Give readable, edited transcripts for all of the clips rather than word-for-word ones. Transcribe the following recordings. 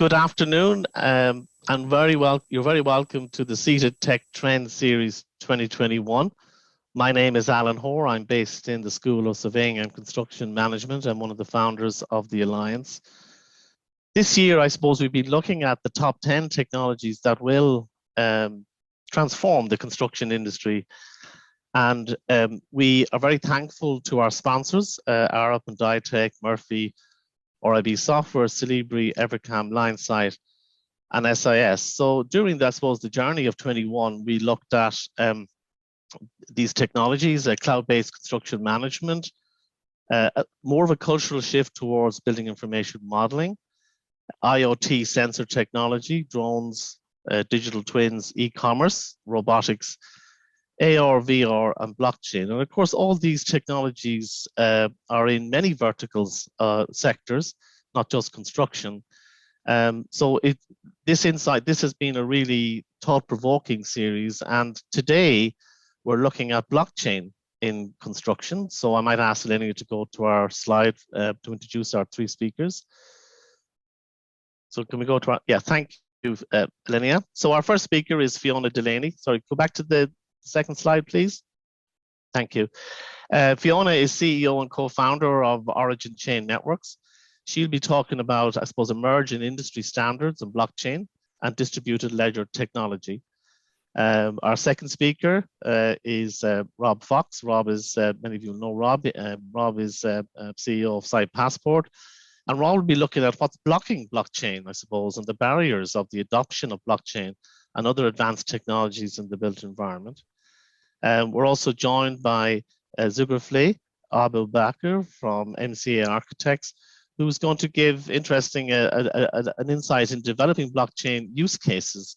Good afternoon, and you're very welcome to the CitA Tech Trend Series 2021. My name is Alan Hoare. I'm based in the School of Surveying and Construction Management. I'm one of the founders of the Alliance. This year, I suppose we've been looking at the top 10 technologies that will transform the construction industry. And we are very thankful to our sponsors, Arup and Ditech, Murphy, RIB Software, Celebri, Evercam, Linesight, and SIS. So during that, I suppose, the journey of 21, we looked at these technologies, cloud-based construction management, more of a cultural shift towards building information modeling, IoT sensor technology, drones, digital twins, e-commerce, robotics, AR, VR, and blockchain. And of course, all these technologies are in many verticals, sectors, not just construction. This has been a really thought-provoking series. And today, we're looking at blockchain in construction. So I might ask Delaney to go to our slide to introduce our three speakers. So can we go to our, yeah, thank you, Linnea. So our first speaker is Fiona Delaney. Sorry, go back to the second slide, please. Thank you. Fiona is CEO and co-founder of Origin Chain Networks. She'll be talking about, I suppose, emerging industry standards in blockchain and distributed ledger technology. Our second speaker is Rob Fox. Rob is, many of you know Rob. Rob is CEO of Site Passport. And Rob will be looking at what's blocking blockchain, I suppose, and the barriers of the adoption of blockchain and other advanced technologies in the built environment. We're also joined by Zulkefly Bakar from MCA Architects, who's going to give interesting an insight in developing blockchain use cases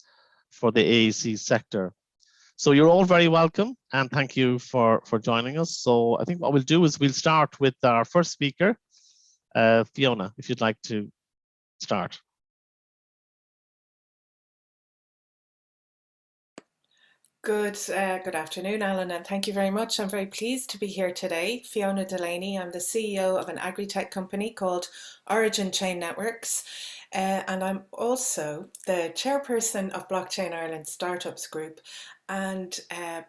for the AEC sector. So you're all very welcome, and thank you for joining us. So I think what we'll do is we'll start with our first speaker, Fiona, if you'd like to start. Good afternoon, Alan, and thank you very much. I'm very pleased to be here today. Fiona Delaney, I'm the CEO of an agri-tech company called Origin Chain Networks, and I'm also the chairperson of Blockchain Ireland Startups Group, and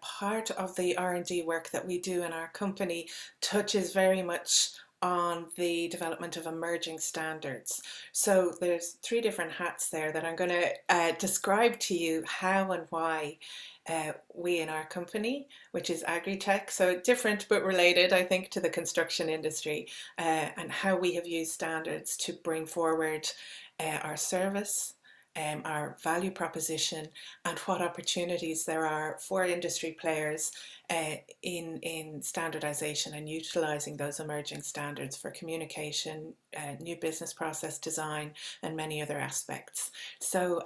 part of the R&D work that we do in our company touches very much on the development of emerging standards. So there's three different hats there that I'm going to describe to you how and why we in our company, which is Agritech, so different but related, I think, to the construction industry, and how we have used standards to bring forward our service, our value proposition, and what opportunities there are for industry players in standardization and utilizing those emerging standards for communication, new business process design, and many other aspects. So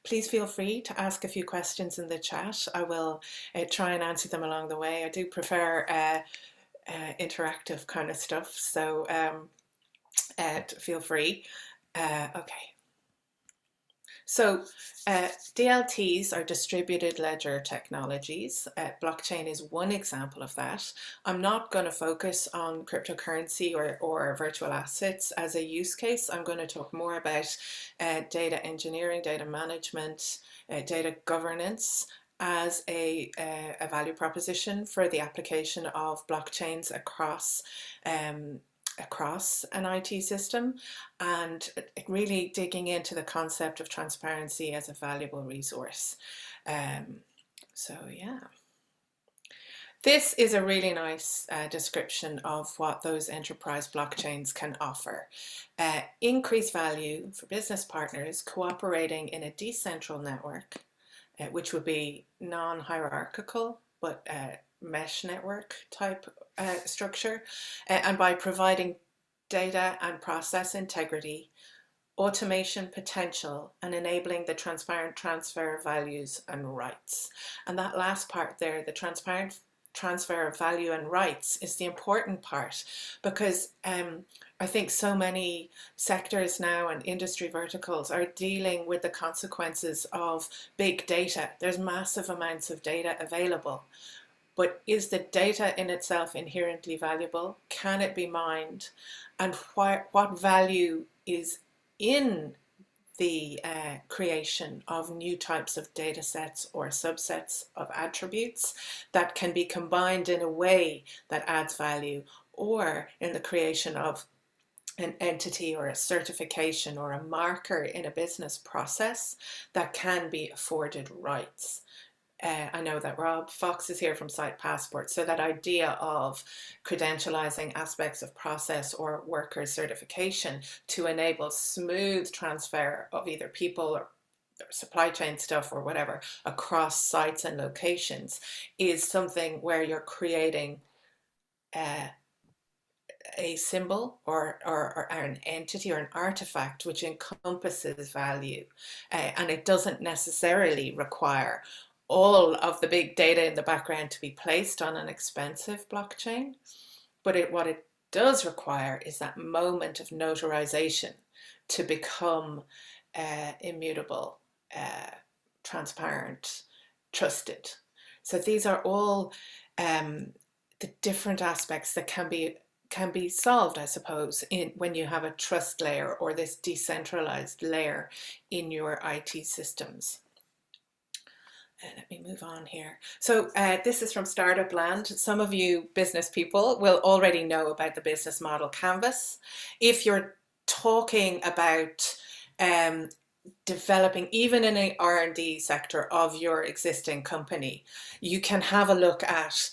please feel free to ask a few questions in the chat. I will try and answer them along the way. I do prefer interactive kind of stuff, so feel free. Okay. So DLTs are distributed ledger technologies. Blockchain is one example of that. I'm not going to focus on cryptocurrency or virtual assets as a use case. I'm going to talk more about data engineering, data management, data governance as a value proposition for the application of blockchains across an IT system, and really digging into the concept of transparency as a valuable resource. So yeah. This is a really nice description of what those enterprise blockchains can offer. Increased value for business partners cooperating in a decentral network, which would be non-hierarchical, but mesh network type structure, and by providing data and process integrity, automation potential, and enabling the transparent transfer of values and rights. And that last part there, the transparent transfer of value and rights, is the important part, because I think so many sectors now and industry verticals are dealing with the consequences of big data. There's massive amounts of data available. But is the data in itself inherently valuable? Can it be mined? And what value is in the creation of new types of data sets or subsets of attributes that can be combined in a way that adds value, or in the creation of an entity or a certification or a marker in a business process that can be afforded rights. I know that Rob Fox is here from Site Passport, so that idea of credentializing aspects of process or worker certification to enable smooth transfer of either people or supply chain stuff or whatever across sites and locations is something where you're creating a symbol or an entity or an artifact which encompasses value, and it doesn't necessarily require all of the big data in the background to be placed on an expensive blockchain, but what it does require is that moment of notarization to become immutable, transparent, trusted. So these are all the different aspects that can be solved, I suppose, when you have a trust layer or this decentralized layer in your IT systems. Let me move on here. So this is from Startup Land. Some of you business people will already know about the business model canvas. If you're talking about developing, even in an R&D sector of your existing company, you can have a look at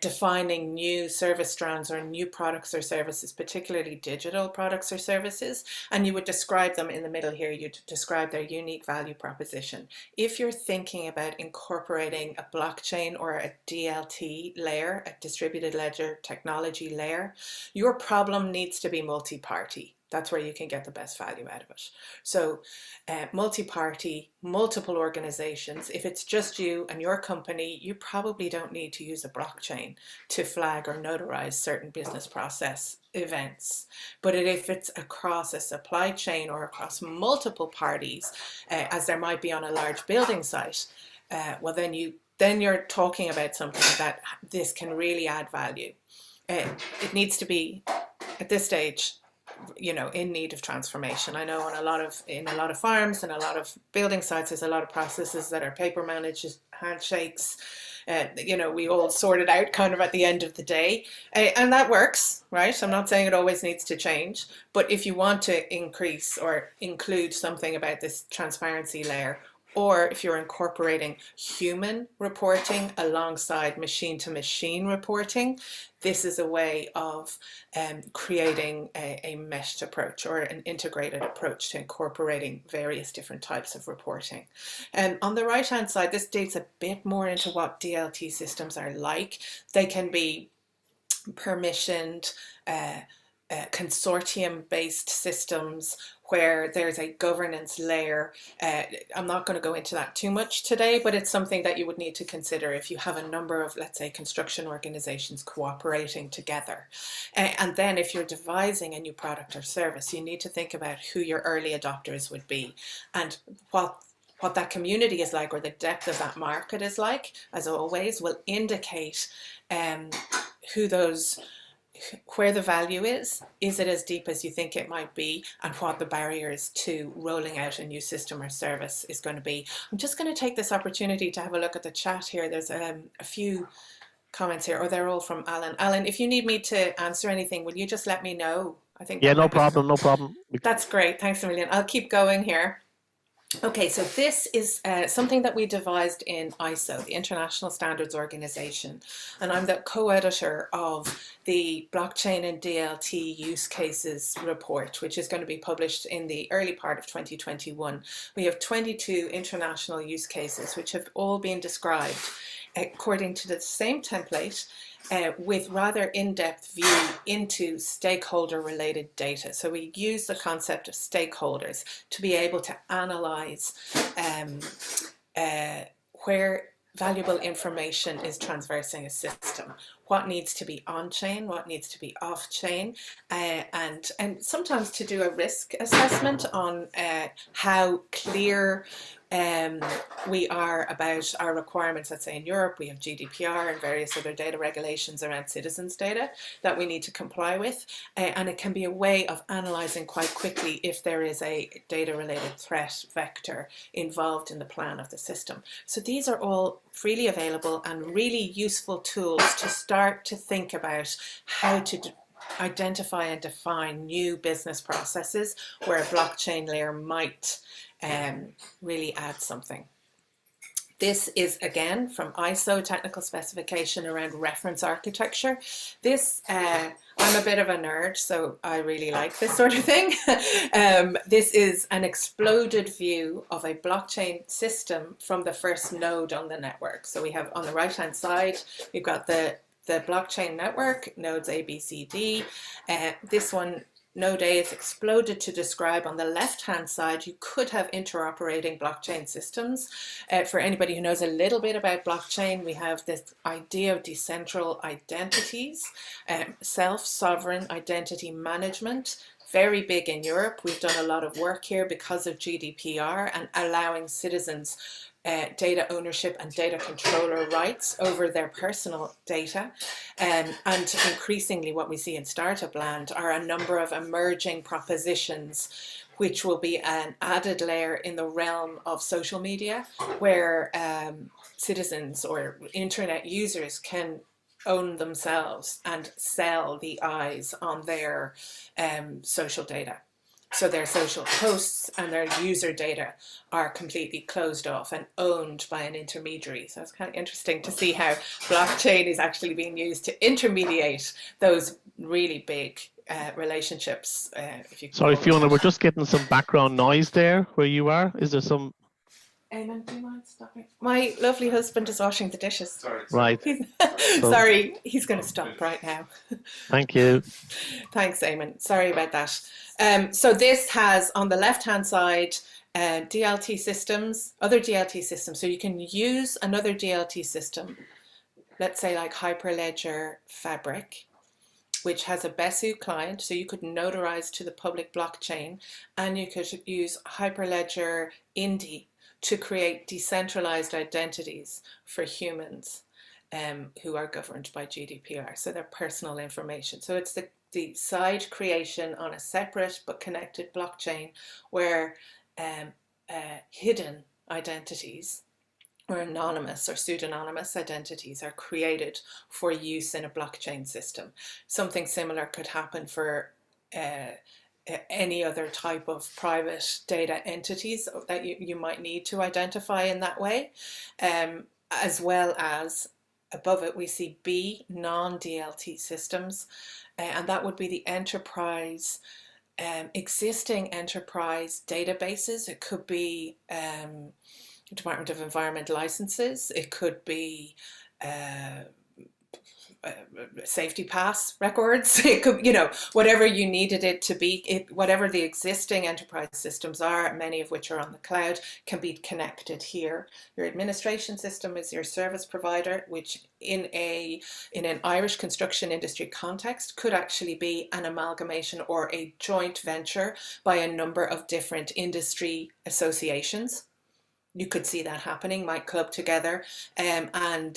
defining new service strands or new products or services, particularly digital products or services, and you would describe them in the middle here. You'd describe their unique value proposition. If you're thinking about incorporating a blockchain or a DLT layer, a distributed ledger technology layer, your problem needs to be multi-party. That's where you can get the best value out of it. So multi-party, multiple organizations. If it's just you and your company, you probably don't need to use a blockchain to flag or notarize certain business process events. But if it's across a supply chain or across multiple parties, as there might be on a large building site, well, then you're talking about something that this can really add value. It needs to be, at this stage, in need of transformation. I know in a lot of farms and a lot of building sites, there's a lot of processes that are paper managed, handshakes. We all sort it out kind of at the end of the day, and that works, right? I'm not saying it always needs to change, but if you want to increase or include something about this transparency layer, or if you're incorporating human reporting alongside machine-to-machine reporting, this is a way of creating a meshed approach or an integrated approach to incorporating various different types of reporting. And on the right-hand side, this digs a bit more into what DLT systems are like. They can be permissioned, consortium-based systems where there's a governance layer. I'm not going to go into that too much today, but it's something that you would need to consider if you have a number of, let's say, construction organizations cooperating together. And then if you're devising a new product or service, you need to think about who your early adopters would be and what that community is like, or the depth of that market is like, as always, will indicate where the value is it as deep as you think it might be, and what the barriers to rolling out a new system or service is going to be. I'm just going to take this opportunity to have a look at the chat here. There's a few comments here, or they're all from Alan. Alan, if you need me to answer anything, will you just let me know? I think no problem. That's great. Thanks a million. I'll keep going here. Okay, so this is something that we devised in ISO, the International Standards Organization, and I'm the co-editor of the Blockchain and DLT Use Cases report, which is going to be published in the early part of 2021. We have 22 international use cases, which have all been described according to the same template, with rather in-depth view into stakeholder-related data. So we use the concept of stakeholders to be able to analyze where valuable information is traversing a system, what needs to be on-chain, what needs to be off-chain, and sometimes to do a risk assessment on how clear We are about our requirements, let's say in Europe, we have GDPR and various other data regulations around citizens' data that we need to comply with. And it can be a way of analysing quite quickly if there is a data-related threat vector involved in the plan of the system. So these are all freely available and really useful tools to start to think about how to identify and define new business processes where a blockchain layer might really add something. This is again from ISO technical specification around reference architecture. This, I'm a bit of a nerd, so I really like this sort of thing. This is an exploded view of a blockchain system from the first node on the network. So we have on the right-hand side, we've got the blockchain network, nodes A, B, C, D. This one, Node A is exploded to describe on the left-hand side, you could have interoperating blockchain systems. For anybody who knows a little bit about blockchain, we have this idea of decentral identities, self-sovereign identity management, very big in Europe. We've done a lot of work here because of GDPR and allowing citizens data ownership and data controller rights over their personal data. And increasingly what we see in startup land are a number of emerging propositions which will be an added layer in the realm of social media where citizens or internet users can own themselves and sell the eyes on their social data. So their social posts and their user data are completely closed off and owned by an intermediary. So it's kind of interesting to see how blockchain is actually being used to intermediate those really big relationships. Sorry, Fiona, we're just getting some background noise there where you are. Is there some... Eamon, do you mind stopping? My lovely husband is washing the dishes. Sorry. Right. Sorry, he's going to stop right now. Thank you. Thanks, Eamon. Sorry about that. So this has on the left-hand side DLT systems, other DLT systems. So you can use another DLT system, let's say like Hyperledger Fabric, which has a Besu client, so you could notarize to the public blockchain, and you could use Hyperledger Indy to create decentralized identities for humans who are governed by GDPR, so their personal information. So it's the side creation on a separate but connected blockchain where hidden identities or anonymous or pseudonymous identities are created for use in a blockchain system. Something similar could happen for any other type of private data entities that you might need to identify in that way, as well as above it we see B, non-DLT systems, and that would be the enterprise, existing enterprise databases. It could be Department of Environment licenses, it could be safety pass records, it could, you know, whatever you needed it to be, whatever the existing enterprise systems are, many of which are on the cloud, can be connected here. Your administration system is your service provider, which in an Irish construction industry context could actually be an amalgamation or a joint venture by a number of different industry associations. You could see that happening, might club together and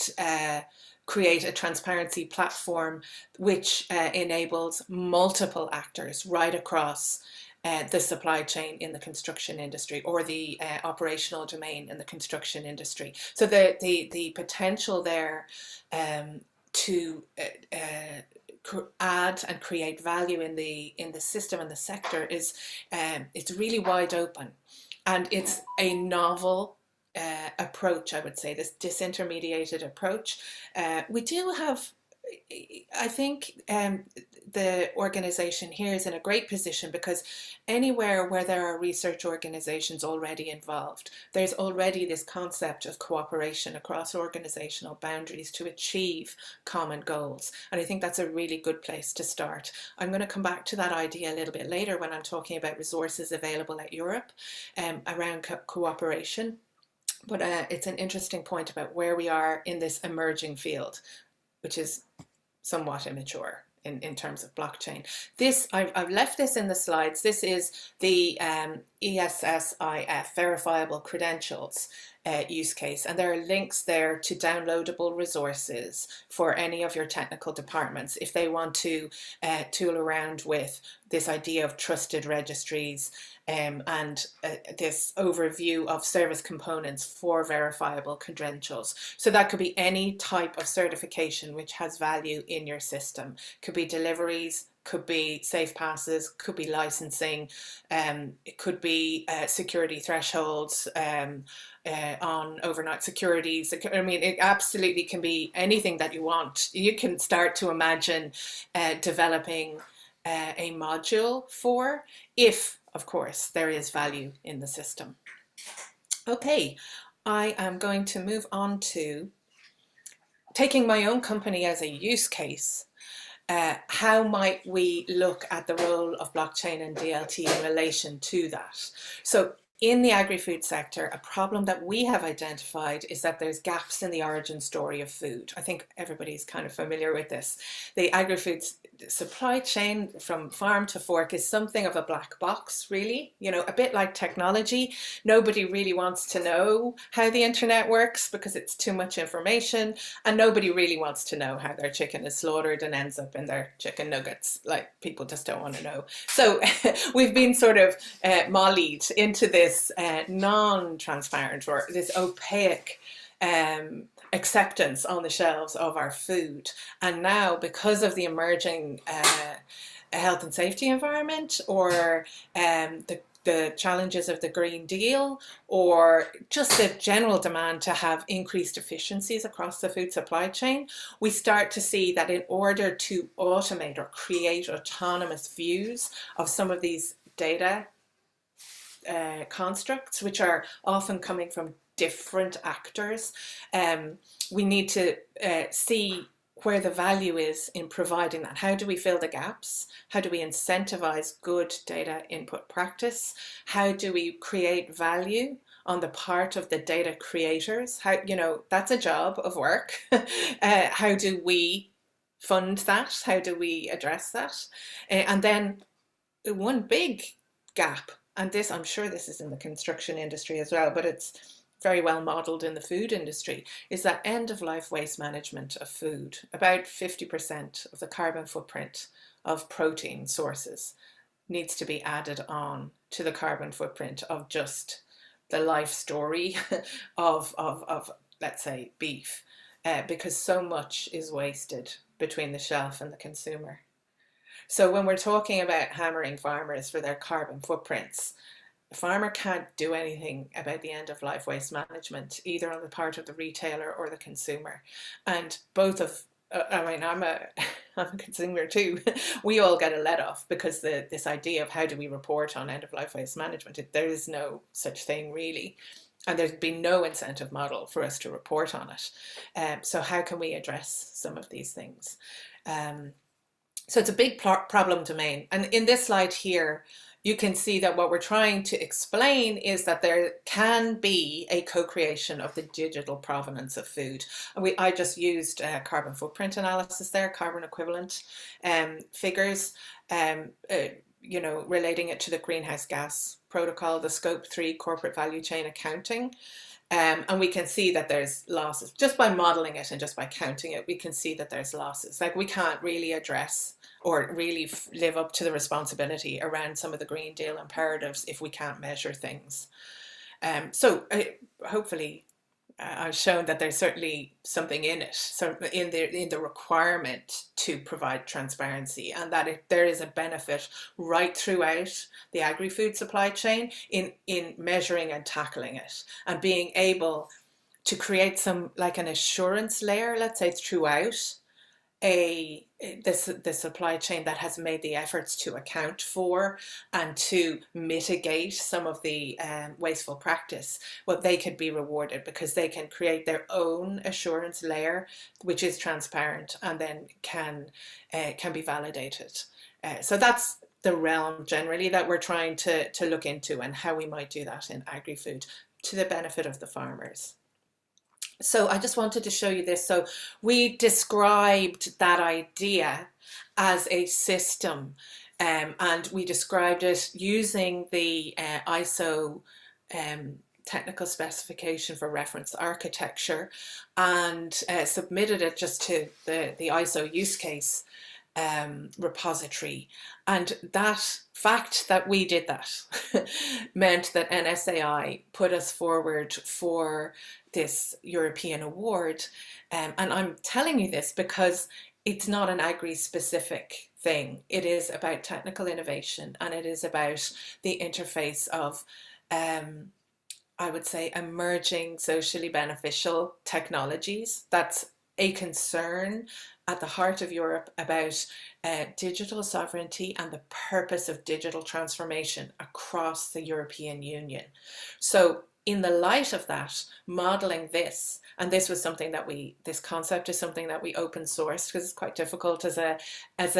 create a transparency platform which enables multiple actors right across the supply chain in the construction industry or the operational domain in the construction industry. So the potential there to add and create value in the system and the sector is it's really wide open. And it's a novel approach, I would say, this disintermediated approach. We do have, I think the organization here is in a great position because anywhere where there are research organizations already involved, there's already this concept of cooperation across organizational boundaries to achieve common goals. And I think that's a really good place to start. I'm going to come back to that idea a little bit later when I'm talking about resources available at Europe around cooperation. But it's an interesting point about where we are in this emerging field, which is somewhat immature in terms of blockchain. This, I've left this in the slides. This is the ESSIF, verifiable credentials use case. And there are links there to downloadable resources for any of your technical departments if they want to tool around with this idea of trusted registries and this overview of service components for verifiable credentials. So that could be any type of certification which has value in your system. Could be deliveries, could be safe passes, could be licensing, it could be security thresholds on overnight securities. I mean, it absolutely can be anything that you want. You can start to imagine developing a module for, if, of course, there is value in the system. Okay, I am going to move on to taking my own company as a use case. How might we look at the role of blockchain and DLT in relation to that? So in the agri-food sector, a problem that we have identified is that there's gaps in the origin story of food. I think everybody's kind of familiar with this. The agri-food supply chain from farm to fork is something of a black box, really, you know, a bit like technology. Nobody really wants to know how the internet works because it's too much information, and nobody really wants to know how their chicken is slaughtered and ends up in their chicken nuggets. Like, people just don't want to know. So we've been sort of mollied into this non-transparent or this opaque acceptance on the shelves of our food. And now, because of the emerging health and safety environment, or the challenges of the Green Deal, or just the general demand to have increased efficiencies across the food supply chain, we start to see that in order to automate or create autonomous views of some of these data constructs, which are often coming from different actors, we need to see where the value is in providing that. How do we fill the gaps? How do we incentivize good data input practice? How do we create value on the part of the data creators? How, you know, that's a job of work. How do we fund that? How do we address that? And then one big gap, and this, I'm sure this is in the construction industry as well, but it's very well modeled in the food industry, is that end-of-life waste management of food. About 50% of the carbon footprint of protein sources needs to be added on to the carbon footprint of just the life story of let's say, beef, because so much is wasted between the shelf and the consumer. So when we're talking about hammering farmers for their carbon footprints, the farmer can't do anything about the end-of-life waste management, either on the part of the retailer or the consumer. And both of, I mean, I'm a consumer too. We all get a let-off because this idea of how do we report on end-of-life waste management, there is no such thing really. And there's been no incentive model for us to report on it. So how can we address some of these things? So it's a big problem domain. And in this slide here, you can see that what we're trying to explain is that there can be a co-creation of the digital provenance of food. And I just used carbon footprint analysis there, carbon equivalent figures, you know, relating it to the greenhouse gas protocol, the scope 3 corporate value chain accounting. And we can see that there's losses. Just by modeling it and just by counting it, we can see that there's losses. Like, we can't really address or really live up to the responsibility around some of the Green Deal imperatives if we can't measure things. So hopefully I've shown that there's certainly something in it, so in the requirement to provide transparency, and that there is a benefit right throughout the agri-food supply chain in measuring and tackling it, and being able to create some, like, an assurance layer, let's say, throughout the supply chain that has made the efforts to account for and to mitigate some of the wasteful practice. Well, they could be rewarded because they can create their own assurance layer, which is transparent and then can be validated. So that's the realm generally that we're trying to look into, and how we might do that in agri-food to the benefit of the farmers. So I just wanted to show you this. So we described that idea as a system, and we described it using the ISO technical specification for reference architecture, and submitted it just to the ISO use case repository. And that fact that we did that meant that NSAI put us forward for this European award. And I'm telling you this because it's not an agri-specific thing. It is about technical innovation, and it is about the interface of I would say emerging socially beneficial technologies. That's a concern at the heart of Europe about digital sovereignty and the purpose of digital transformation across the European Union. So in the light of that, modeling this, and this was something that this concept is something that we open sourced, because it's quite difficult as an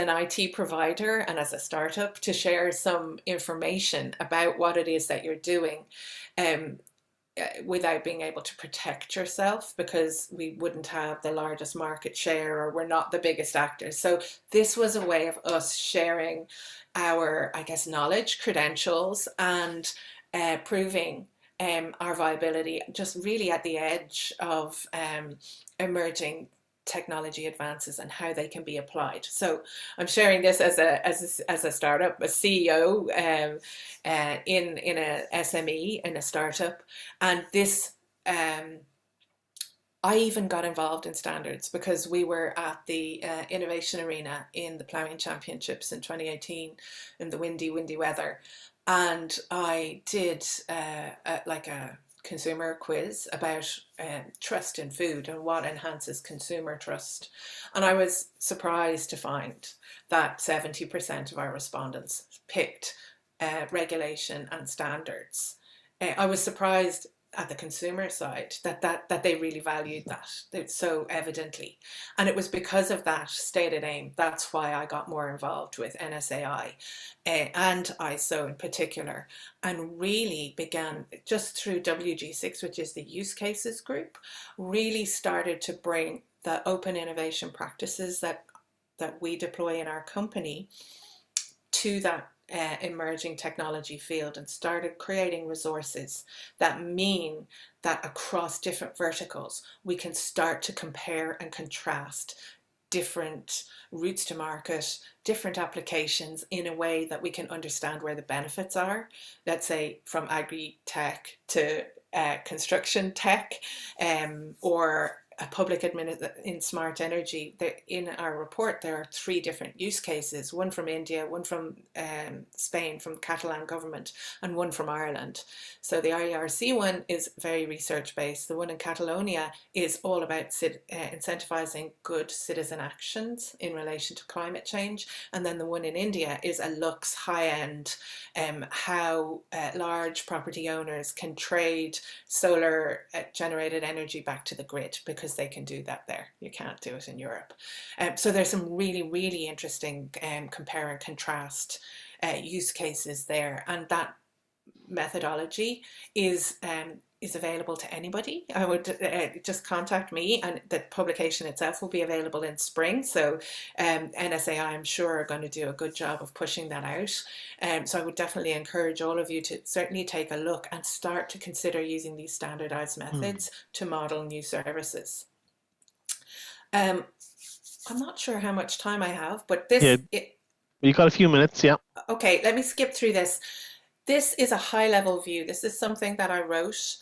IT provider and as a startup to share some information about what it is that you're doing. Without being able to protect yourself, because we wouldn't have the largest market share, or we're not the biggest actors. So this was a way of us sharing our, I guess, knowledge, credentials, and proving our viability just really at the edge of emerging technology advances and how they can be applied. So I'm sharing this as a startup, a CEO in a SME, in a startup, and this I even got involved in standards because we were at the Innovation Arena in the Ploughing Championships in 2018 in the windy weather, and I did like a consumer quiz about trust in food and what enhances consumer trust. And I was surprised to find that 70% of our respondents picked regulation and standards. I was surprised at the consumer side that they really valued that so evidently, and it was because of that stated aim. That's why I got more involved with NSAI and ISO in particular, and really began just through WG6, which is the use cases group, really started to bring the open innovation practices that we deploy in our company to that emerging technology field, and started creating resources that mean that across different verticals we can start to compare and contrast different routes to market, different applications, in a way that we can understand where the benefits are. Let's say from agri-tech to construction tech, or a public in smart energy. In our report, there are 3 different use cases: one from India, one from Spain, from Catalan government, and one from Ireland. So the IERC one is very research based. The one in Catalonia is all about incentivizing good citizen actions in relation to climate change. And then the one in India is a lux high-end, how large property owners can trade solar generated energy back to the grid, because they can do that there. You can't do it in Europe. So there's some really interesting compare and contrast use cases there, and that methodology is available to anybody. I would just contact me, and the publication itself will be available in spring. So NSAI, I'm sure, are going to do a good job of pushing that out. So I would definitely encourage all of you to certainly take a look and start to consider using these standardized methods to model new services. I'm not sure how much time I have, but this... Yeah, you got a few minutes, yeah. Okay, let me skip through this. This is a high-level view. This is something that I wrote,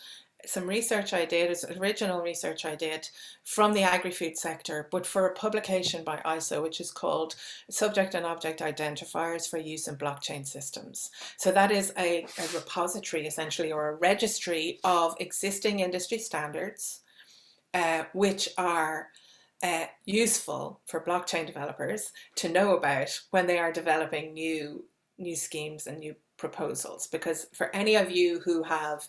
some research I did, it's original research I did from the agri-food sector, but for a publication by ISO, which is called Subject and Object Identifiers for Use in Blockchain Systems. So that is a repository, essentially, or a registry of existing industry standards, which are useful for blockchain developers to know about when they are developing new schemes and new proposals. Because for any of you who have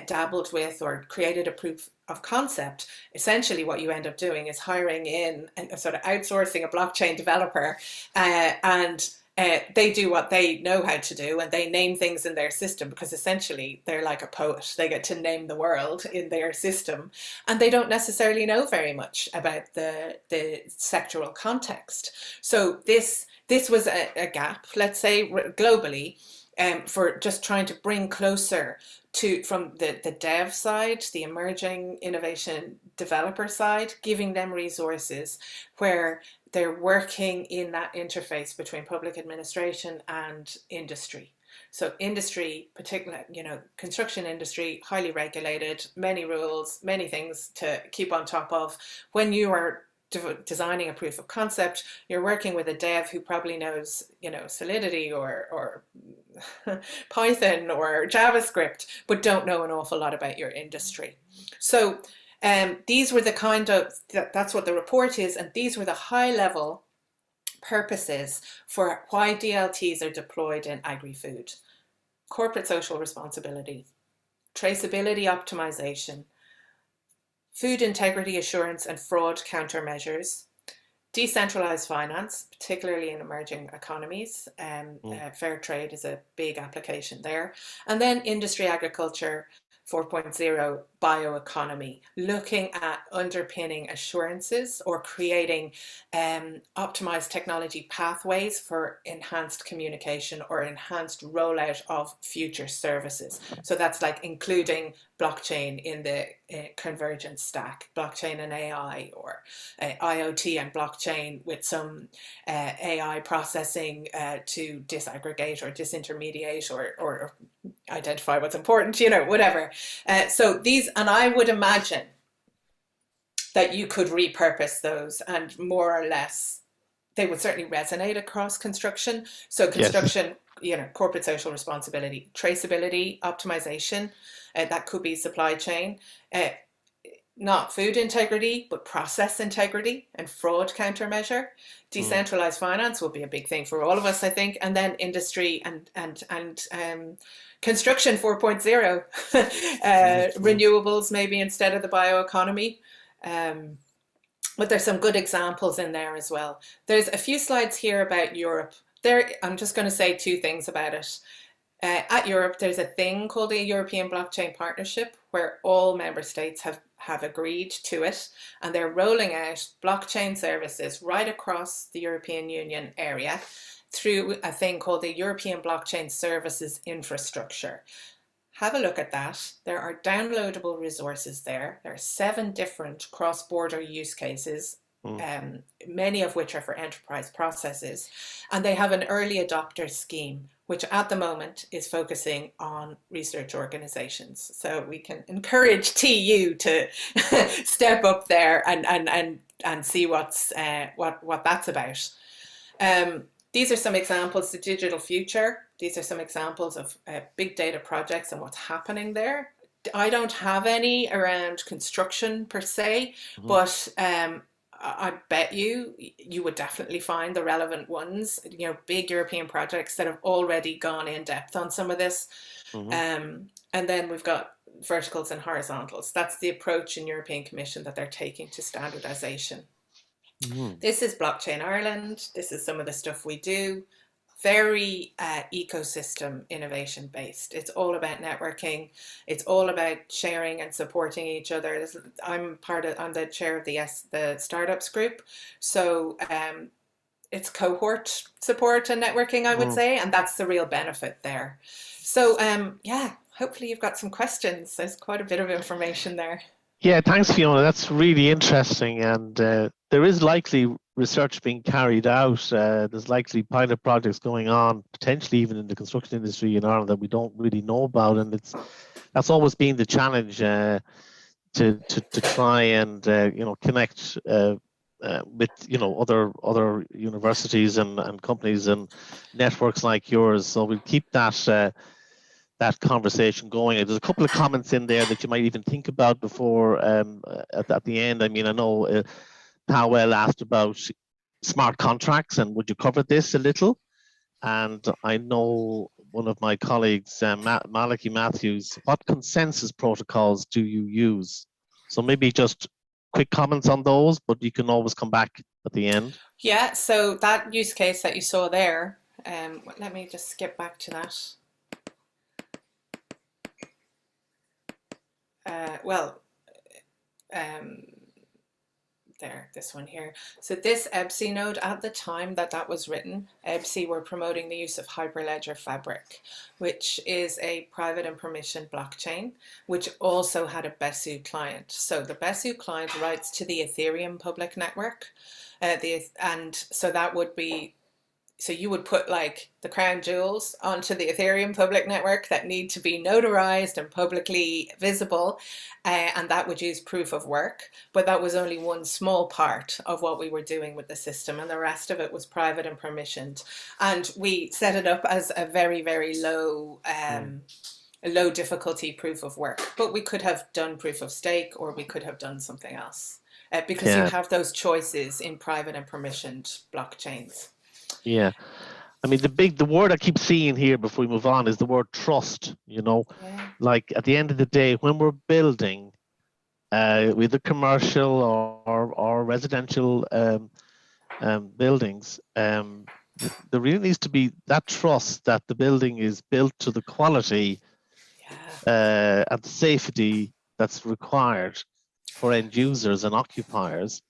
dabbled with or created a proof of concept, essentially what you end up doing is hiring in and sort of outsourcing a blockchain developer and They do what they know how to do, and they name things in their system because essentially they're like a poet. They get to name the world in their system, and they don't necessarily know very much about the sectoral context. So this was a gap, let's say, globally, for just trying to bring closer to, from the dev side, the emerging innovation developer side, giving them resources where they're working in that interface between public administration and industry. So industry, particularly, construction industry, highly regulated, many rules, many things to keep on top of. When you are designing a proof of concept, you're working with a dev who probably knows, Solidity or Python or JavaScript, but don't know an awful lot about your industry. So these were the kind of, that's what the report is, and these were the high level purposes for why DLTs are deployed in agri-food. Corporate social responsibility, traceability optimization, food integrity assurance and fraud countermeasures, decentralized finance, particularly in emerging economies. Fair trade is a big application there. And then industry agriculture 4.0 bioeconomy, looking at underpinning assurances or creating optimized technology pathways for enhanced communication or enhanced rollout of future services. So that's like including blockchain in the convergence stack, blockchain and AI, or IoT and blockchain with some AI processing to disaggregate or disintermediate or identify what's important, whatever. So these, and I would imagine that you could repurpose those, and more or less they would certainly resonate across construction. So construction, yes, corporate social responsibility, traceability, optimization, that could be supply chain, not food integrity, but process integrity and fraud countermeasure. Decentralized finance will be a big thing for all of us, I think. And then industry and construction 4.0, renewables maybe instead of the bioeconomy. But there's some good examples in there as well. There's a few slides here about Europe. I'm just going to say two things about it. At Europe, there's a thing called the European Blockchain Partnership, where all member states have agreed to it, and they're rolling out blockchain services right across the European Union area through a thing called the European Blockchain Services Infrastructure. Have a look at that. There are downloadable resources there. There are 7 different cross-border use cases, many of which are for enterprise processes. And they have an early adopter scheme, which at the moment is focusing on research organizations. So we can encourage TU to step up there and see what that's about. These are some examples, the digital future. These are some examples of big data projects and what's happening there. I don't have any around construction per se, but I bet you would definitely find the relevant ones, big European projects that have already gone in depth on some of this. And then we've got verticals and horizontals. That's the approach in European Commission that they're taking to standardization. This is Blockchain Ireland. This is some of the stuff we do. Very ecosystem innovation based. It's all about networking. It's all about sharing and supporting each other. I'm the chair of the startups group. So it's cohort support and networking, I would say, and that's the real benefit there. So yeah, hopefully you've got some questions. There's quite a bit of information there. Yeah, thanks, Fiona. That's really interesting, and there is likely research being carried out. There's likely pilot projects going on, potentially even in the construction industry in Ireland, that we don't really know about, and that's always been the challenge to try and connect with other universities and companies and networks like yours. So we'll keep that conversation going. There's a couple of comments in there that you might even think about before at the end. I mean, I know Powell asked about smart contracts and would you cover this a little? And I know one of my colleagues, Malachy Matthews, what consensus protocols do you use? So maybe just quick comments on those, but you can always come back at the end. Yeah, so that use case that you saw there, Let me just skip back to that. There, this one here. So this EBSI node, at the time that was written, EBSI were promoting the use of Hyperledger Fabric, which is a private and permissioned blockchain, which also had a Besu client. So the Besu client writes to the Ethereum public network, and so that would be, so you would put like the crown jewels onto the Ethereum public network that need to be notarized and publicly visible, and that would use proof of work. But that was only one small part of what we were doing with the system, and the rest of it was private and permissioned. And we set it up as a very, very low low difficulty proof of work. But we could have done proof of stake, or we could have done something else, because you have those choices in private and permissioned blockchains. Yeah. I mean, the word I keep seeing here before we move on is the word trust, you know. Yeah. Like at the end of the day, when we're building with a commercial or residential buildings, there really needs to be that trust that the building is built to the quality and the safety that's required for end users and occupiers.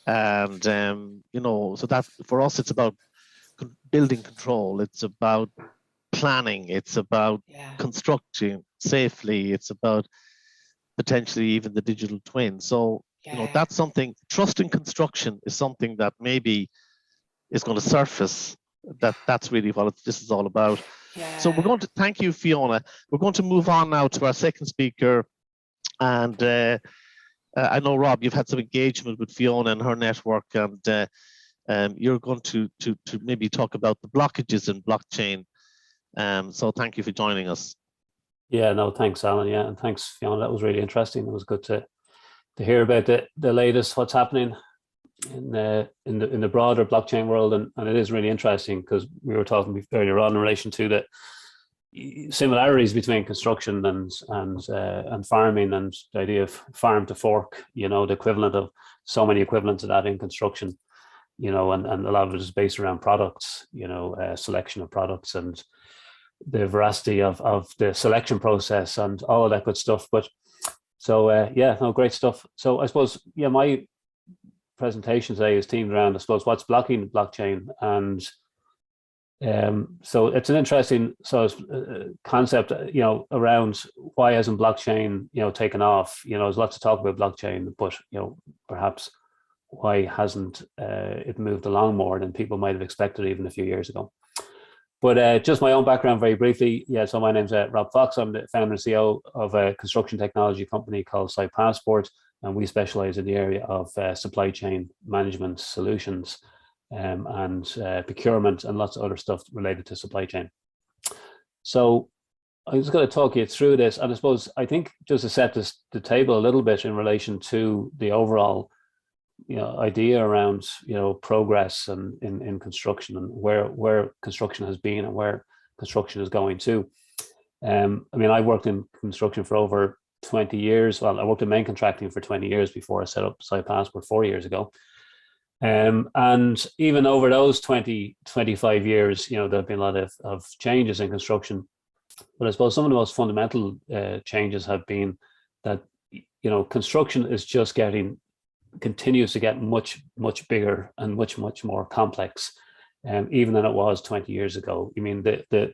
And, you know, so that for us, it's about building control, it's about planning, it's about constructing safely, it's about potentially even the digital twin. So you know, that's something, trust in construction is something that maybe is going to surface. That's really what this is all about. So we're going to thank you, Fiona. We're going to move on now to our second speaker, and I know, Rob, you've had some engagement with Fiona and her network, and you're going to maybe talk about the blockages in blockchain. So thank you for joining us. Yeah, no, thanks, Alan. Yeah, and thanks, Fiona. That was really interesting. It was good to hear about the latest, what's happening in the broader blockchain world, and it is really interesting because we were talking earlier on in relation to the similarities between construction and farming, and the idea of farm to fork. You know, the equivalent of so many equivalents of that in construction. You know, and a lot of it is based around products, you know, selection of products and the veracity of the selection process and all of that good stuff. But so, yeah, no, great stuff. So I suppose, yeah, my presentation today is themed around, I suppose, what's blocking blockchain. And so it's an interesting sort of concept, you know, around why hasn't blockchain, you know, taken off. You know, there's lots to talk about blockchain, but, you know, perhaps why hasn't it moved along more than people might have expected even a few years ago. But just my own background very briefly. Yeah, so my name's Rob Fox. I'm the founder and CEO of a construction technology company called Site Passport, and we specialize in the area of supply chain management solutions and procurement and lots of other stuff related to supply chain. So I'm just going to talk you through this, and I think just to set the table a little bit in relation to the overall, you know, idea around, you know, progress and in construction, and where construction has been and where construction is going to. I mean, I worked in construction for over 20 years. Well, I worked in main contracting for 20 years before I set up Site Passport 4 years ago. And even over those 25 years, you know, there have been a lot of changes in construction. But I suppose some of the most fundamental changes have been that, you know, construction is just continues to get much bigger and much more complex, even than it was 20 years ago. I mean, the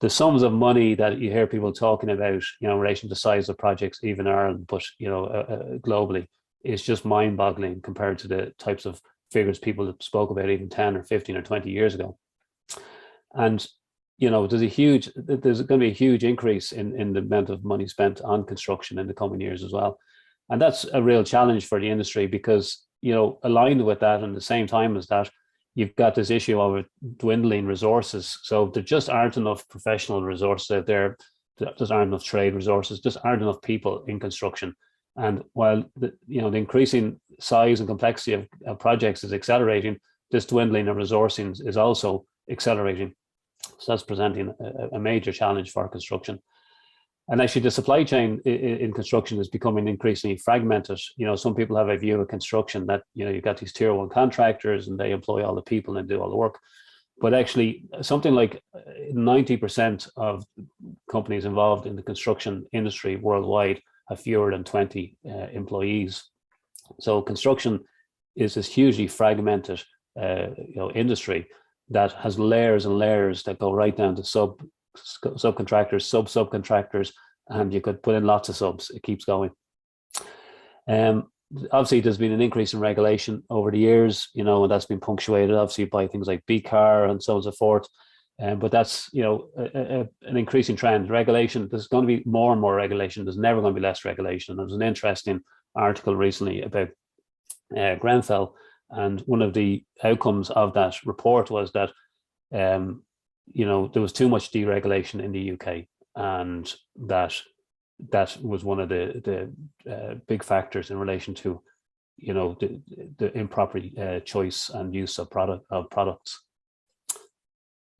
sums of money that you hear people talking about, you know, in relation to size of projects, even in Ireland, but, you know, globally, is just mind-boggling compared to the types of figures people spoke about even 10 or 15 or 20 years ago. And, you know, there's going to be a huge increase in the amount of money spent on construction in the coming years as well. And that's a real challenge for the industry because, you know, aligned with that, and at the same time as that, you've got this issue of dwindling resources. So there just aren't enough professional resources out there. There just aren't enough trade resources, just aren't enough people in construction. And while the increasing size and complexity of projects is accelerating, this dwindling of resourcing is also accelerating. So that's presenting a major challenge for construction. And actually, the supply chain in construction is becoming increasingly fragmented. You know, some people have a view of construction that, you know, you've got these tier one contractors and they employ all the people and do all the work. But actually, something like 90% of companies involved in the construction industry worldwide have fewer than 20 employees. So construction is this hugely fragmented industry that has layers and layers that go right down to subcontractors, subcontractors, and you could put in lots of subs. It keeps going. Obviously, there's been an increase in regulation over the years, and that's been punctuated obviously by things like Bakar and so on and so forth. But that's an increasing trend. Regulation. There's going to be more and more regulation. There's never going to be less regulation. There was an interesting article recently about Grenfell, and one of the outcomes of that report was that there was too much deregulation in the UK, and that was one of the big factors in relation to the improper choice and use of products.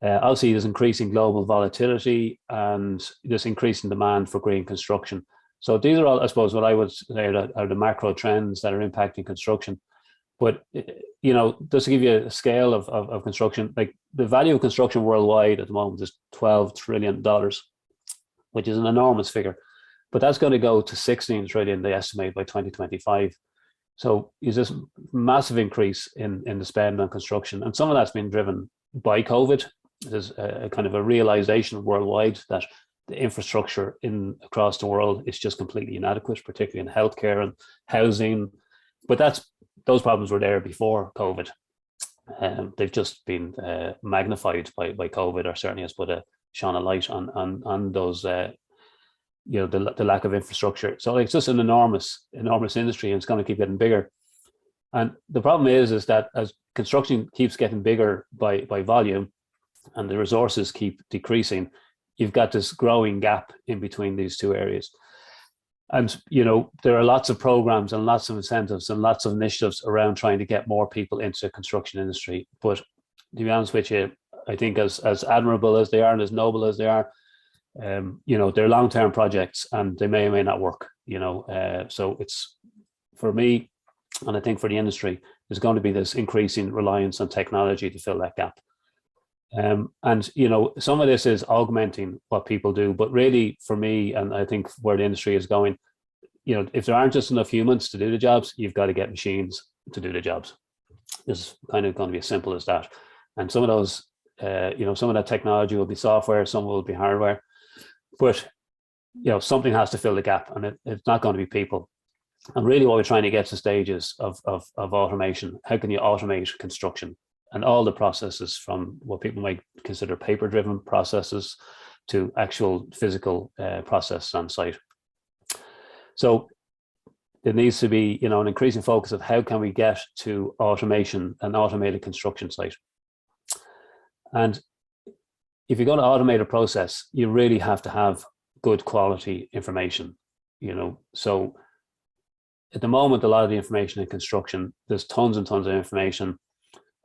Obviously, there's increasing global volatility and this increasing demand for green construction. So these are all, I suppose, what I would say are the macro trends that are impacting construction. But just to give you a scale of construction, like the value of construction worldwide at the moment is $12 trillion, which is an enormous figure. But that's going to go to 16 trillion, they estimate, by 2025. So is this massive increase in the spend on construction, and some of that's been driven by COVID. There's a kind of a realization worldwide that the infrastructure across the world is just completely inadequate, particularly in healthcare and housing. But those problems were there before COVID. They've just been magnified by COVID, or certainly has shone a light on those. The lack of infrastructure. So it's just an enormous industry, and it's going to keep getting bigger. And the problem is that as construction keeps getting bigger by volume, and the resources keep decreasing, you've got this growing gap in between these two areas. And there are lots of programs and lots of incentives and lots of initiatives around trying to get more people into the construction industry. But to be honest with you, I think as admirable as they are and as noble as they are, they're long-term projects, and they may or may not work. So it's, for me, and I think for the industry, there's going to be this increasing reliance on technology to fill that gap. And some of this is augmenting what people do, but really, for me, and I think where the industry is going, if there aren't just enough humans to do the jobs, you've got to get machines to do the jobs. It's kind of going to be as simple as that. And some of those, some of that technology will be software, some will be hardware. But something has to fill the gap, and it's not going to be people. And really, what we're trying to get to stages of automation. How can you automate construction and all the processes, from what people might consider paper-driven processes to actual physical process on site? So there needs to be, an increasing focus of how can we get to automation and automated construction site. And if you're going to automate a process, you really have to have good quality information, So at the moment, a lot of the information in construction, there's tons and tons of information.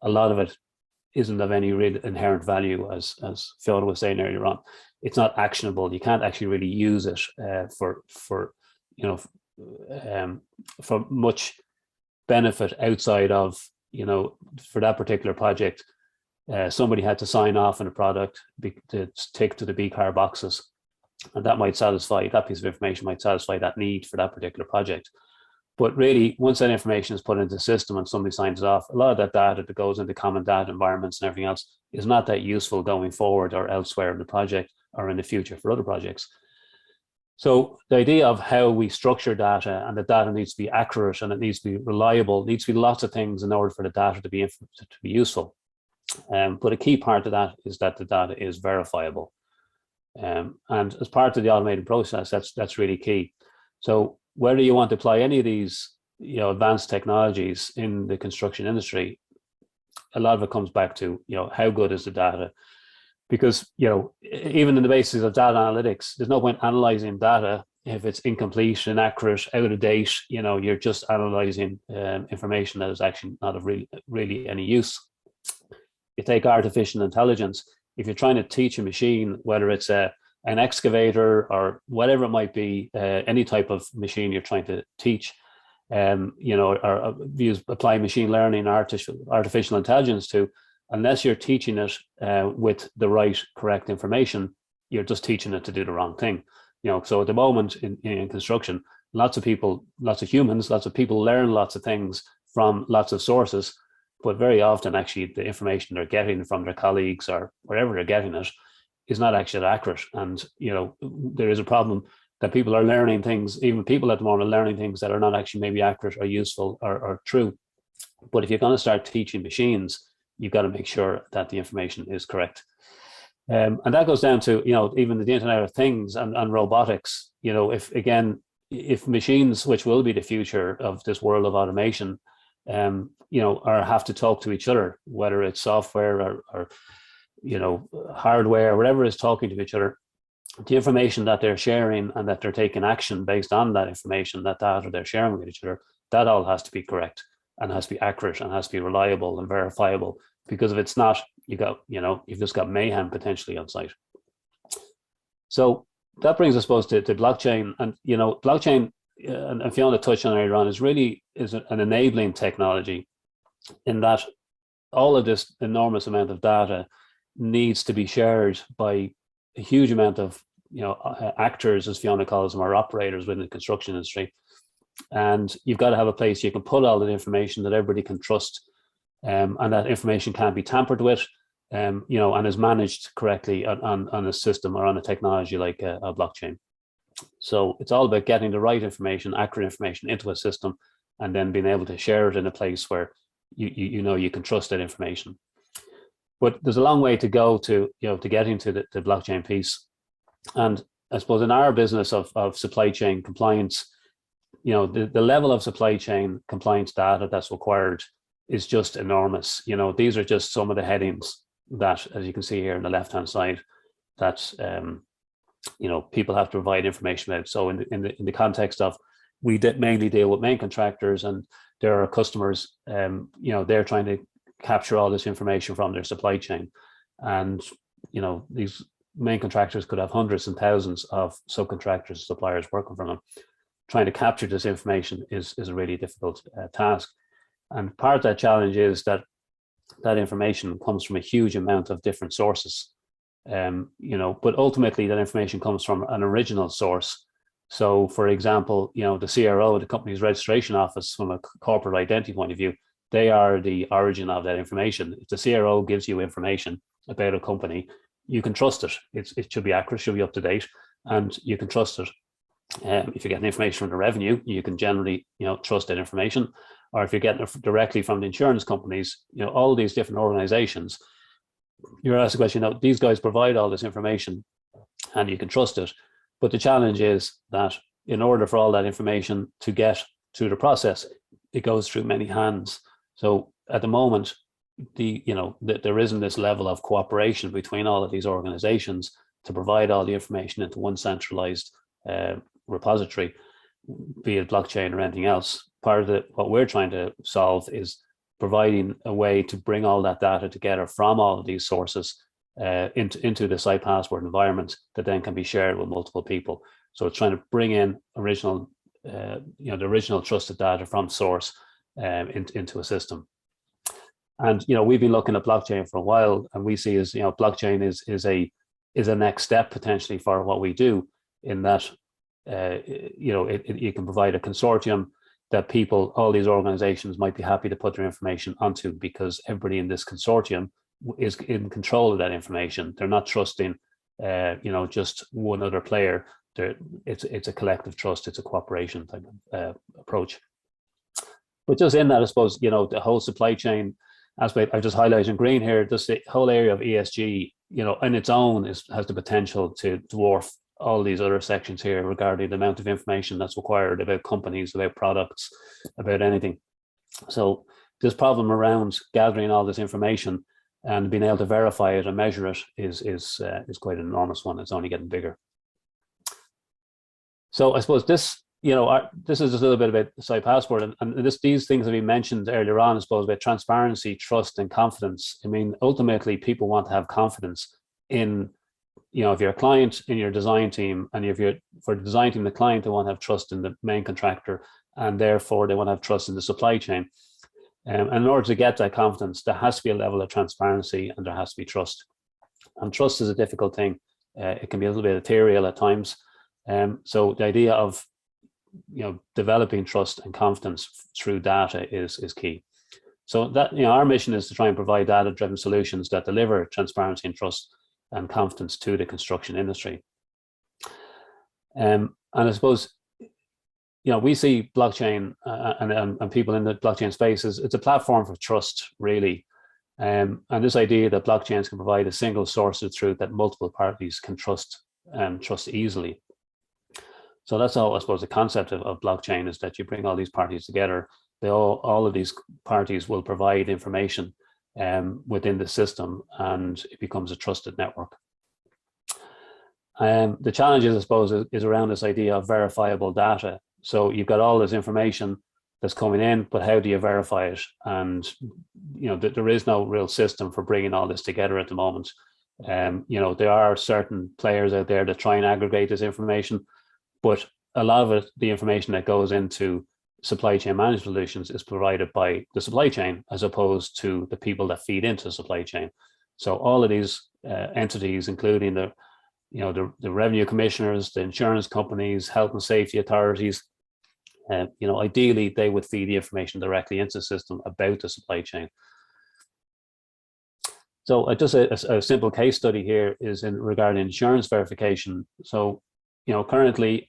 A lot of it isn't of any real inherent value, as Fiona was saying earlier on. It's not actionable. You can't actually really use it for much benefit outside of, for that particular project. Somebody had to sign off on a product to tick to the Bakar boxes, and that piece of information might satisfy that need for that particular project. But really, once that information is put into the system and somebody signs it off, a lot of that data that goes into common data environments and everything else is not that useful going forward or elsewhere in the project or in the future for other projects. So the idea of how we structure data, and the data needs to be accurate and it needs to be reliable, needs to be lots of things in order for the data to be useful. But a key part of that is that the data is verifiable. And as part of the automated process, that's really key. So whether you want to apply any of these advanced technologies in the construction industry, a lot of it comes back to how good is the data. Because even in the basis of data analytics, there's no point analyzing data if it's incomplete, inaccurate, out of date. You're just analyzing information that is actually not of really any use. You take artificial intelligence. If you're trying to teach a machine, whether it's an excavator or whatever it might be, any type of machine you're trying to teach, or apply machine learning, artificial intelligence to, unless you're teaching it with the right, correct information, you're just teaching it to do the wrong thing. So at the moment in construction, lots of people, lots of humans, lots of people learn lots of things from lots of sources, but very often actually the information they're getting from their colleagues or wherever they're getting it is not actually accurate. And there is a problem that people are learning things, even people at the moment are learning things that are not actually maybe accurate or useful or true. But if you're going to start teaching machines, you've got to make sure that the information is correct. And that goes down to, even the Internet of Things and robotics. If machines, which will be the future of this world of automation, or have to talk to each other, whether it's software or hardware, whatever is talking to each other, the information that they're sharing and that they're taking action based on that information, that data they're sharing with each other, that all has to be correct and has to be accurate and has to be reliable and verifiable. Because if it's not, you've just got mayhem potentially on site. So that brings us, I suppose, to blockchain. And blockchain, and Fiona touched on it earlier on, is an enabling technology, in that all of this enormous amount of data needs to be shared by a huge amount of actors, as Fiona calls them, or operators within the construction industry. And you've got to have a place you can put all that information that everybody can trust, and that information can't be tampered with, and is managed correctly on a system or on a technology like a blockchain. So it's all about getting the right information, accurate information, into a system, and then being able to share it in a place where you can trust that information. But there's a long way to go to getting to the blockchain piece. And I suppose in our business of supply chain compliance, the level of supply chain compliance data that's required is just enormous. These are just some of the headings that, as you can see here on the left-hand side, that people have to provide information about. So in the context of, we mainly deal with main contractors, and there are customers, they're trying to capture all this information from their supply chain. And these main contractors could have hundreds and thousands of subcontractors, suppliers working for them. Trying to capture this information is a really difficult task. And part of that challenge is that information comes from a huge amount of different sources. But ultimately that information comes from an original source. So for example, the CRO, the company's registration office, from a corporate identity point of view, they are the origin of that information. If the CRO gives you information about a company, you can trust it. It should be accurate, should be up to date, and you can trust it. If you're getting information from the revenue, you can generally, trust that information. Or if you're getting it directly from the insurance companies, all these different organizations, you're asked the question, these guys provide all this information and you can trust it. But the challenge is that in order for all that information to get through the process, it goes through many hands. So at the moment, there isn't this level of cooperation between all of these organizations to provide all the information into one centralized repository, be it blockchain or anything else. Part of what we're trying to solve is providing a way to bring all that data together from all of these sources into the site password environment that then can be shared with multiple people. So it's trying to bring in the original trusted data from source into a system. And we've been looking at blockchain for a while, and we see as blockchain is a next step potentially for what we do, in that you can provide a consortium that all these organizations might be happy to put their information onto, because everybody in this consortium is in control of that information. They're not trusting just one other player. It's a collective trust, it's a cooperation type of approach. But just in that, I suppose, the whole supply chain aspect, I've just highlighted in green here, just the whole area of ESG, in its own has the potential to dwarf all these other sections here regarding the amount of information that's required about companies, about products, about anything. So this problem around gathering all this information and being able to verify it and measure it is quite an enormous one. It's only getting bigger. So I suppose this, this is just a little bit about site password, and these things that we mentioned earlier on, I suppose, about transparency, trust, and confidence. I mean, ultimately, people want to have confidence in, if you're a client, in your design team, and if you're for the design team, the client, they want to have trust in the main contractor, and therefore they want to have trust in the supply chain. And in order to get that confidence, there has to be a level of transparency and there has to be trust. And trust is a difficult thing. It can be a little bit ethereal at times. So the idea of developing trust and confidence through data is key. So that our mission is to try and provide data-driven solutions that deliver transparency and trust and confidence to the construction industry. And I suppose we see blockchain and people in the blockchain space it's a platform for trust, really. And this idea that blockchains can provide a single source of truth that multiple parties can trust easily. So that's all, I suppose, the concept of blockchain is that you bring all these parties together. All of these parties will provide information within the system, and it becomes a trusted network. The challenges, I suppose, is around this idea of verifiable data. So you've got all this information that's coming in, but how do you verify it? And there is no real system for bringing all this together at the moment. There are certain players out there that try and aggregate this information, but a lot of the information that goes into supply chain management solutions is provided by the supply chain as opposed to the people that feed into the supply chain. So all of these entities, including the revenue commissioners, the insurance companies, health and safety authorities, ideally they would feed the information directly into the system about the supply chain. So just a simple case study here is regarding insurance verification. So currently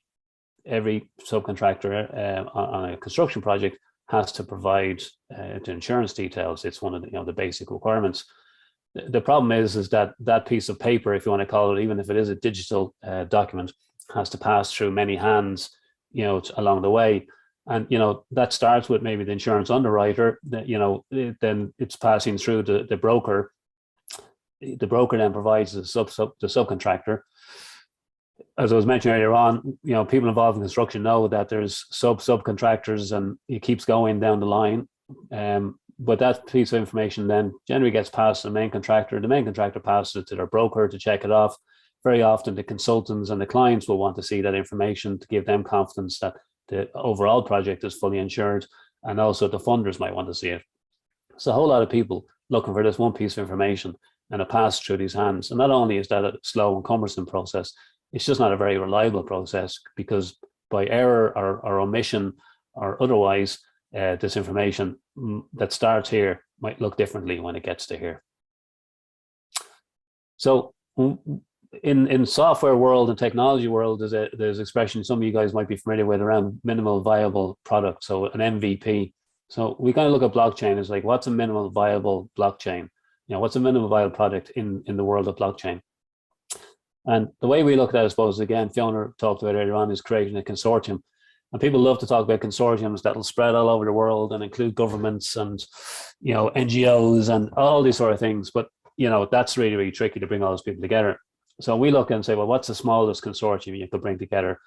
every subcontractor on a construction project has to provide the insurance details. It's one of the basic requirements. The problem is that piece of paper, if you want to call it, even if it is a digital document, has to pass through many hands, along the way. And, that starts with maybe the insurance underwriter, that, then it's passing through the broker. The broker then provides the subcontractor. As I was mentioning earlier on, people involved in construction know that there's subcontractors and it keeps going down the line. But that piece of information then generally gets passed to the main contractor. The main contractor passes it to their broker to check it off. Very often the consultants and the clients will want to see that information to give them confidence that the overall project is fully insured, and also the funders might want to see it. So a whole lot of people looking for this one piece of information, and it passes through these hands. And not only is that a slow and cumbersome process, it's just not a very reliable process, because by error or omission or otherwise, this information that starts here might look differently when it gets to here. So in software world and technology world, there's expression some of you guys might be familiar with around minimal viable product, so an MVP. So we kind of look at blockchain as like, what's a minimal viable blockchain? What's a minimal viable product in the world of blockchain? And the way we look at it, I suppose, again, Fiona talked about earlier on, is creating a consortium. And people love to talk about consortiums that will spread all over the world and include governments and, NGOs and all these sort of things. But, that's really, really tricky to bring all those people together. So we look and say, well, what's the smallest consortium you could bring together?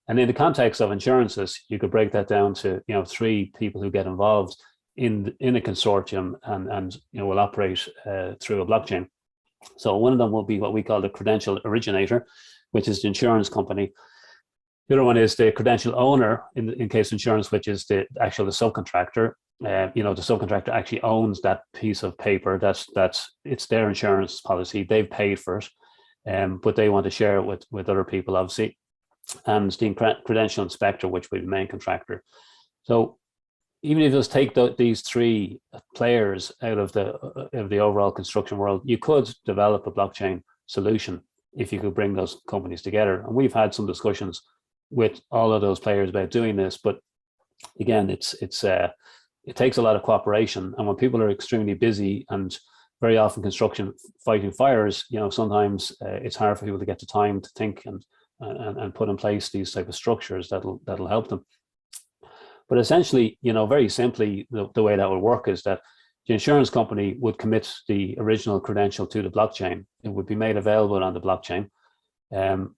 And in the context of insurances, you could break that down to, 3 people who get involved in a consortium and will operate through a blockchain. So one of them will be what we call the credential originator, which is the insurance company. The other one is the credential owner in case of insurance, which is the subcontractor. The subcontractor actually owns that piece of paper. It's their insurance policy. They've paid for it, but they want to share it with other people, obviously. And the credential inspector, which will be the main contractor. So even if you just take these 3 players out of the overall construction world, you could develop a blockchain solution if you could bring those companies together. And we've had some discussions with all of those players about doing this, but again, it takes a lot of cooperation. And when people are extremely busy, and very often construction fighting fires, sometimes it's hard for people to get the time to think and put in place these type of structures that'll help them. But essentially, very simply, the way that would work is that the insurance company would commit the original credential to the blockchain. It would be made available on the blockchain. And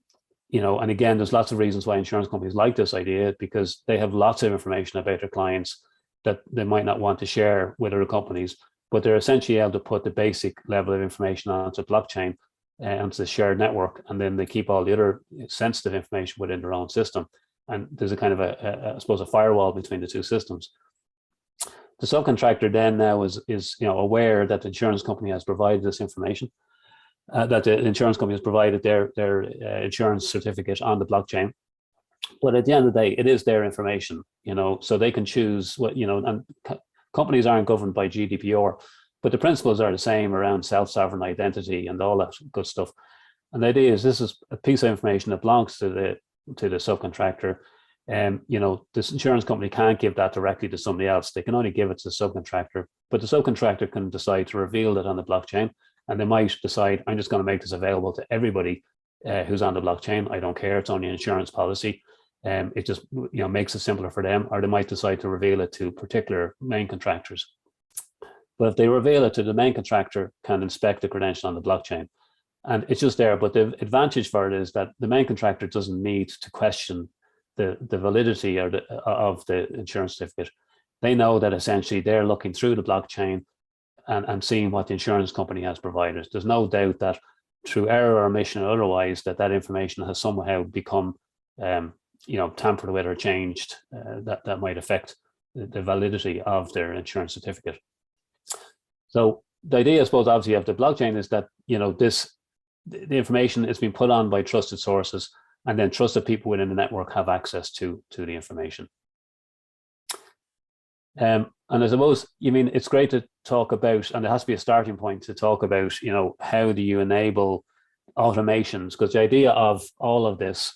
again, there's lots of reasons why insurance companies like this idea, because they have lots of information about their clients that they might not want to share with other companies, but they're essentially able to put the basic level of information onto blockchain, onto the shared network, and then they keep all the other sensitive information within their own system. And there's a kind of I suppose, a firewall between the 2 systems. The subcontractor then now is aware that the insurance company has provided this information, that the insurance company has provided their insurance certificate on the blockchain. But at the end of the day, it is their information, so they can choose what, and companies aren't governed by GDPR, but the principles are the same around self-sovereign identity and all that good stuff. And the idea is this is a piece of information that belongs to the subcontractor. This insurance company can't give that directly to somebody else. They can only give it to the subcontractor, but the subcontractor can decide to reveal it on the blockchain, and they might decide, I'm just going to make this available to everybody who's on the blockchain. I don't care. It's only an insurance policy. It just makes it simpler for them. Or they might decide to reveal it to particular main contractors. But if they reveal it to the main contractor, can inspect the credential on the blockchain, and it's just there. But the advantage for it is that the main contractor doesn't need to question the validity of the insurance certificate. They know that essentially they're looking through the blockchain and seeing what the insurance company has provided. There's no doubt that through error or omission or otherwise, that information has somehow become tampered with or changed, that might affect the validity of their insurance certificate. So the idea, I suppose, obviously of the blockchain is that the information is being put on by trusted sources, and then trusted people within the network have access to the information. And I suppose, it's great to talk about, and there has to be a starting point to talk about, how do you enable automations? Because the idea of all of this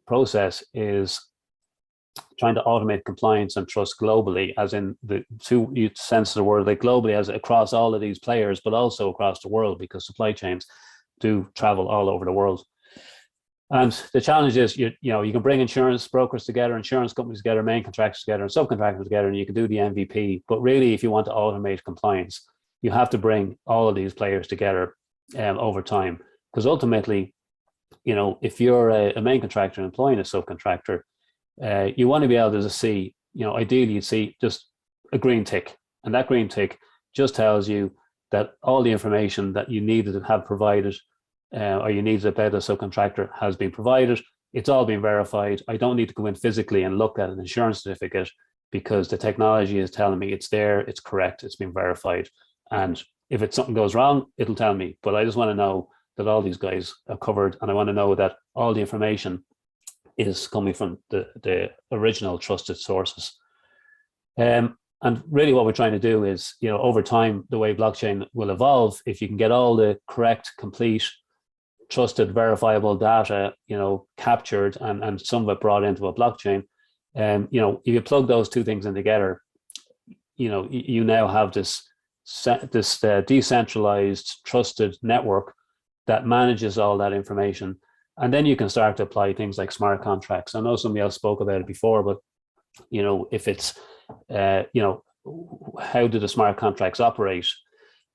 process is trying to automate compliance and trust globally, as in the two sense of the word, like globally as across all of these players, but also across the world, because supply chains do travel all over the world. And the challenge is, you can bring insurance brokers together, insurance companies together, main contractors together, and subcontractors together, and you can do the MVP. But really, if you want to automate compliance, you have to bring all of these players together over time. Because ultimately, if you're a main contractor employing a subcontractor, you want to be able to see, ideally you'd see just a green tick. And that green tick just tells you that all the information that you needed to have provided or you needed about a subcontractor has been provided. It's all been verified. I don't need to go in physically and look at an insurance certificate because the technology is telling me it's there, it's correct, it's been verified. And if something goes wrong, it'll tell me. But I just want to know that all these guys are covered, and I want to know that all the information is coming from the original trusted sources. And really what we're trying to do is, over time, the way blockchain will evolve, if you can get all the correct, complete, trusted, verifiable data, captured and some of it brought into a blockchain, if you plug those two things in together, you now have this decentralized, trusted network that manages all that information. And then you can start to apply things like smart contracts. I know somebody else spoke about it before, but if it's how do the smart contracts operate?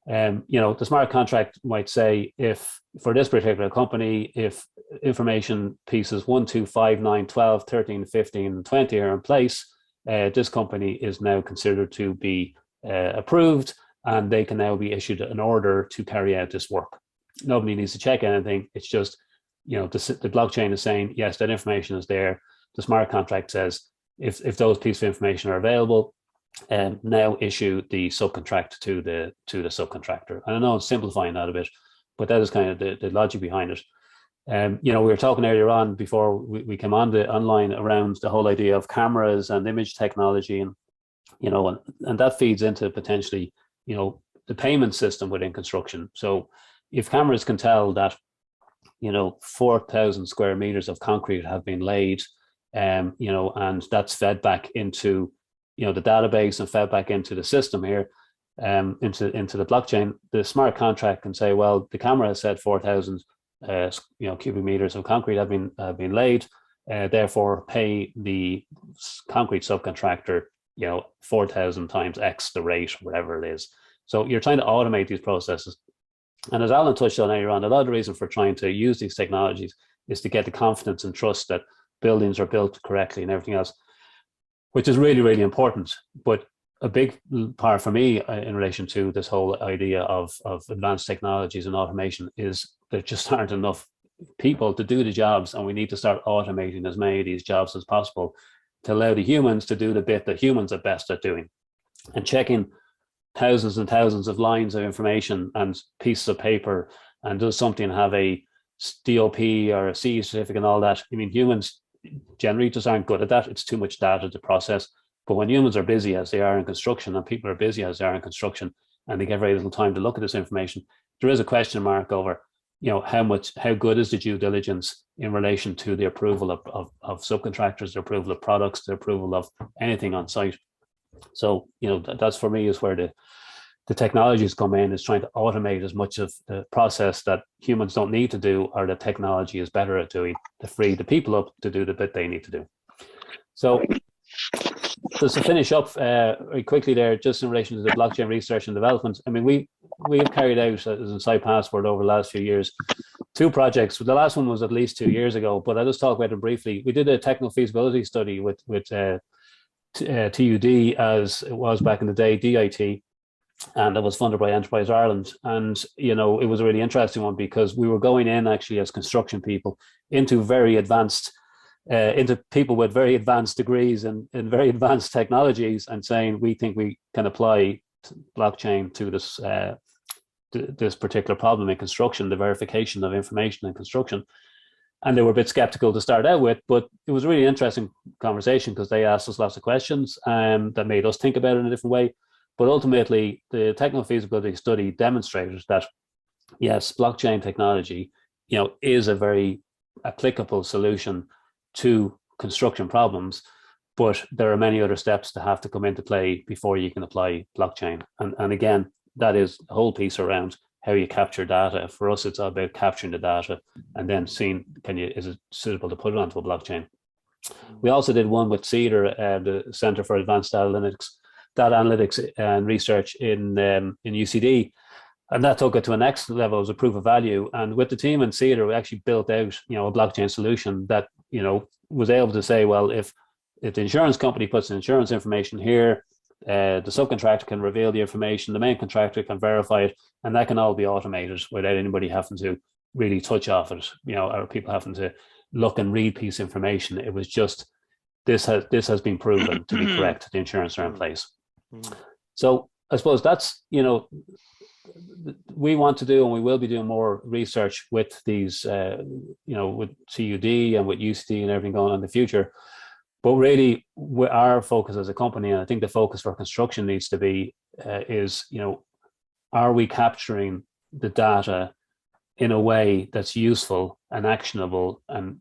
The smart contract might say, if for this particular company, if information pieces 1, 2, 5, 9, 12, 13, 15, and 20 are in place, this company is now considered to be approved, and they can now be issued an order to carry out this work. Nobody needs to check anything. It's just, the blockchain is saying, yes, that information is there. The smart contract says, if those pieces of information are available, now issue the subcontract to the subcontractor. And I know I'm simplifying that a bit, but that is kind of the logic behind it. We were talking earlier on before we came on online around the whole idea of cameras and image technology, and and that feeds into potentially the payment system within construction. So if cameras can tell that 4,000 square meters of concrete have been laid, and that's fed back into the database and fed back into the system here, into the blockchain, the smart contract can say, well, the camera has said 4,000 cubic meters of concrete have been laid, therefore pay the concrete subcontractor 4,000 times X the rate, whatever it is. So you're trying to automate these processes. And as Alan touched on earlier on, a lot of the reason for trying to use these technologies is to get the confidence and trust that buildings are built correctly and everything else, which is really, really important. But a big part for me in relation to this whole idea of advanced technologies and automation is there just aren't enough people to do the jobs, and we need to start automating as many of these jobs as possible. to allow the humans to do the bit that humans are best at doing, and checking thousands and thousands of lines of information and pieces of paper, and does something have a DOP or a CE certificate and all that. I mean, humans generally just aren't good at that. It's too much data to process. But when humans are busy as they are in construction, and people are busy as they are in construction, and they get very little time to look at this information, there is a question mark over, how good is the due diligence in relation to the approval of subcontractors, the approval of products, the approval of anything on site. So, that's for me is where the technologies come in, is trying to automate as much of the process that humans don't need to do, or the technology is better at doing, to free the people up to do the bit they need to do. So just to finish up very quickly there, just in relation to the blockchain research and development, I mean, we have carried out, as Inside Password, over the last few years, 2 projects. The last one was at least 2 years ago, but I'll just talk about them briefly. We did a technical feasibility study with TUD, as it was back in the day, DIT, and it was funded by Enterprise Ireland. And, it was a really interesting one, because we were going in actually as construction people into very advanced, into people with very advanced degrees and very advanced technologies, and saying, we think we can apply blockchain to this particular problem in construction, the verification of information in construction. And they were a bit skeptical to start out with, but it was a really interesting conversation, because they asked us lots of questions that made us think about it in a different way. But ultimately, the technical feasibility study demonstrated that, yes, blockchain technology, is a very applicable solution to construction problems, but there are many other steps that have to come into play before you can apply blockchain. And again, that is the whole piece around how you capture data. For us, it's all about capturing the data and then seeing, is it suitable to put it onto a blockchain. We also did one with CitA, the Center for Advanced Data Analytics and Research in UCD, and that took it to a next level as a proof of value. And with the team in CitA, we actually built out, a blockchain solution that, was able to say, well, if the insurance company puts insurance information here, the subcontractor can reveal the information, the main contractor can verify it, and that can all be automated without anybody having to really touch off it, or people having to look and read piece of information. It was just, this has been proven to be correct. The insurance are in place. So I suppose that's, we want to do, and we will be doing more research with these, with CUD and with UCD and everything going on in the future. But really, our focus as a company, and I think the focus for construction needs to be, is, are we capturing the data in a way that's useful and actionable, and,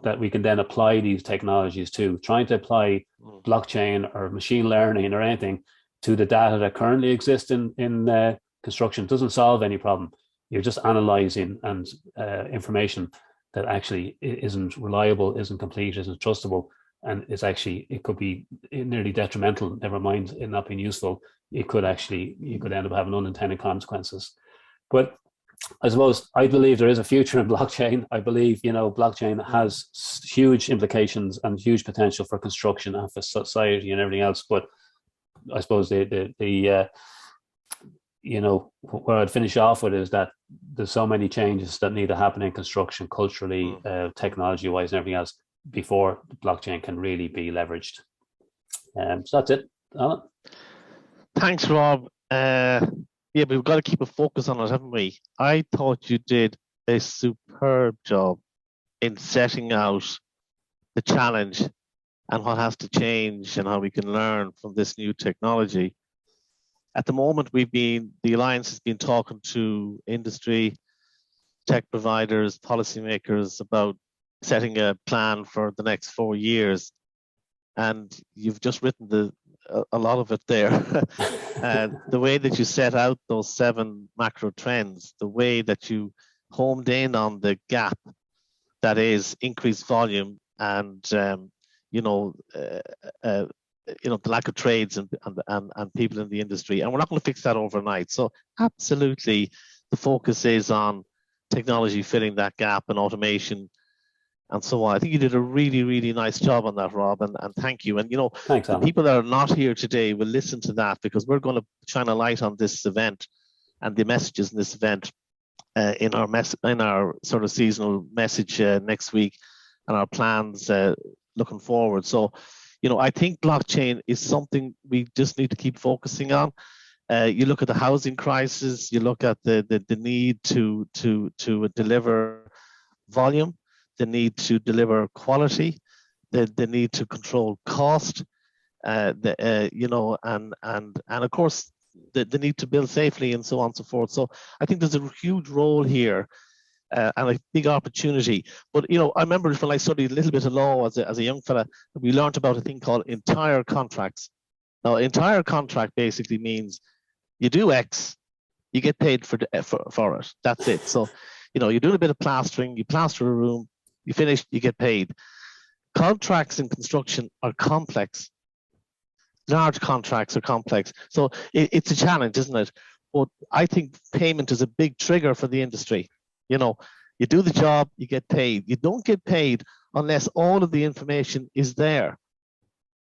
that we can then apply these technologies to? Trying to apply blockchain or machine learning or anything to the data that currently exists in construction doesn't solve any problem. You're just analyzing and information that actually isn't reliable, isn't complete, isn't trustable. And it could be nearly detrimental, never mind it not being useful. You could end up having unintended consequences. But I suppose I believe there is a future in blockchain. I believe, blockchain has huge implications and huge potential for construction and for society and everything else. But I suppose where I'd finish off with is that there's so many changes that need to happen in construction, culturally, technology-wise, and everything else, before the blockchain can really be leveraged. So that's it, Alan. Thanks, Rob. Yeah, but we've got to keep a focus on it, haven't we? I thought you did a superb job in setting out the challenge and what has to change and how we can learn from this new technology. At the moment, the Alliance has been talking to industry, tech providers, policymakers about setting a plan for the next 4 years. And you've just written a lot of it there. And the way that you set out those 7 macro trends, the way that you homed in on the gap that is increased volume and the lack of trades and people in the industry, and we're not going to fix that overnight. So absolutely, the focus is on technology filling that gap and automation and so on. I think you did a really, really nice job on that, Rob, and thank you. And thanks, the people that are not here today will listen to that, because we're going to shine a light on this event and the messages in this event in our sort of seasonal message next week, and our plans looking forward. So, I think blockchain is something we just need to keep focusing on. You look at the housing crisis, you look at the need to deliver volume, the need to deliver quality, the need to control cost, and of course the need to build safely and so on and so forth. So I think there's a huge role here. And a big opportunity. But I remember when I studied a little bit of law as a young fella, we learned about a thing called entire contracts. Now, entire contract basically means you do X, you get paid for it. That's it. So, you're doing a bit of plastering, you plaster a room, you finish, you get paid. Contracts in construction are complex. Large contracts are complex. So it's a challenge, isn't it? But I think payment is a big trigger for the industry. You do the job, you get paid. You don't get paid unless all of the information is there.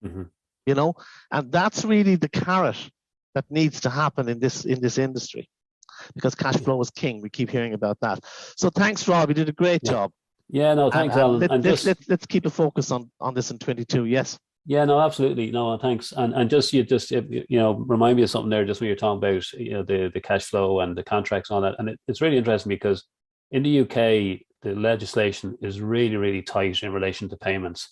Mm-hmm. And that's really the carrot that needs to happen in this industry, because cash flow is king. We keep hearing about that. So thanks, Rob. You did a great job. Yeah, no, thanks, Alan. Let's keep a focus on this in 22. Yes. Yeah, no, absolutely. No, thanks. And remind me of something there just when you're talking about the cash flow and the contracts and all that. And it's really interesting because in the UK, the legislation is really, really tight in relation to payments.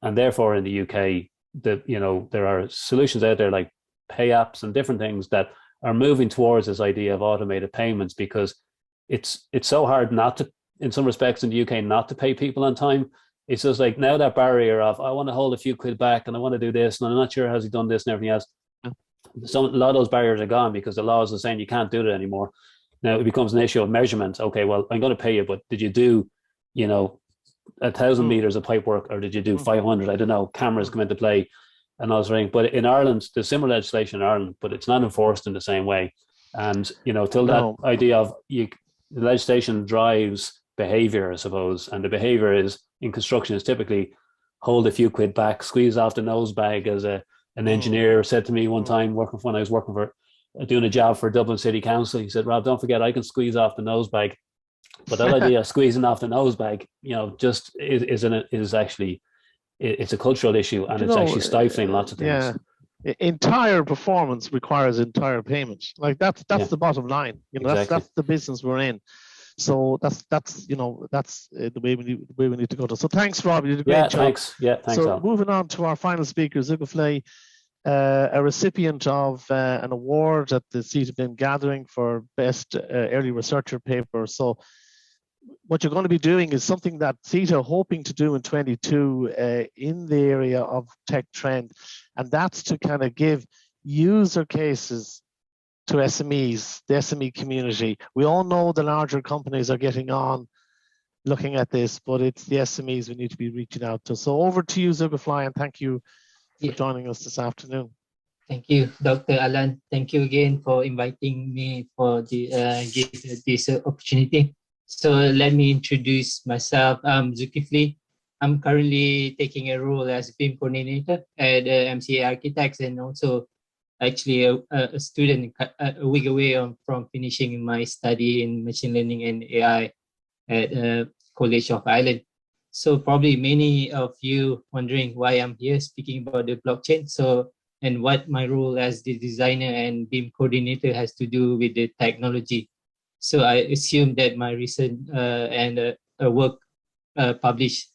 And therefore in the UK, there are solutions out there like pay apps and different things that are moving towards this idea of automated payments, because it's so hard not to, in some respects in the UK, not to pay people on time. It's just like now that barrier of, I want to hold a few quid back and I want to do this and I'm not sure has he done this and everything else. A lot of those barriers are gone because the laws are saying you can't do that anymore. Now it becomes an issue of measurement. Okay, well, I'm going to pay you, but did you do, 1,000 meters of pipe work, or did you do 500? I don't know. Cameras come into play and all that. But in Ireland, there's similar legislation in Ireland, but it's not enforced in the same way. And, till that idea of the legislation drives behavior, I suppose. And the behavior is in construction is typically hold a few quid back, squeeze off the nose bag, as an engineer said to me one time when I was working for doing a job for Dublin City Council. He said, Rob, don't forget, I can squeeze off the nose bag. But that idea of squeezing off the nose bag, just is actually, it's a cultural issue, and it's actually stifling lots of things. Yeah, entire performance requires entire payment. Like that's the bottom line. Exactly. That's the business we're in. So that's the way we need to go to. So thanks, Rob. You did a great job. Thanks. Yeah, thanks. So moving on to our final speaker, Zulkefly, a recipient of an award at the CitA BIM gathering for best early researcher paper. So what you're going to be doing is something that CitA are hoping to do in 22 in the area of tech trend, and that's to kind of give user cases to SMEs, the SME community. We all know the larger companies are getting on looking at this, but it's the SMEs we need to be reaching out to. So over to you, Zulkefly, and thank you for joining us this afternoon. Thank you, Dr. Alan. Thank you again for inviting me for this opportunity. So let me introduce myself. I'm Zulkefly. I'm currently taking a role as BIM coordinator at MCA Architects, and also actually a student a week away from finishing my study in machine learning and AI at College of Ireland. So probably many of you wondering why I'm here speaking about the blockchain. And what my role as the designer and BIM coordinator has to do with the technology. So I assume that my recent work published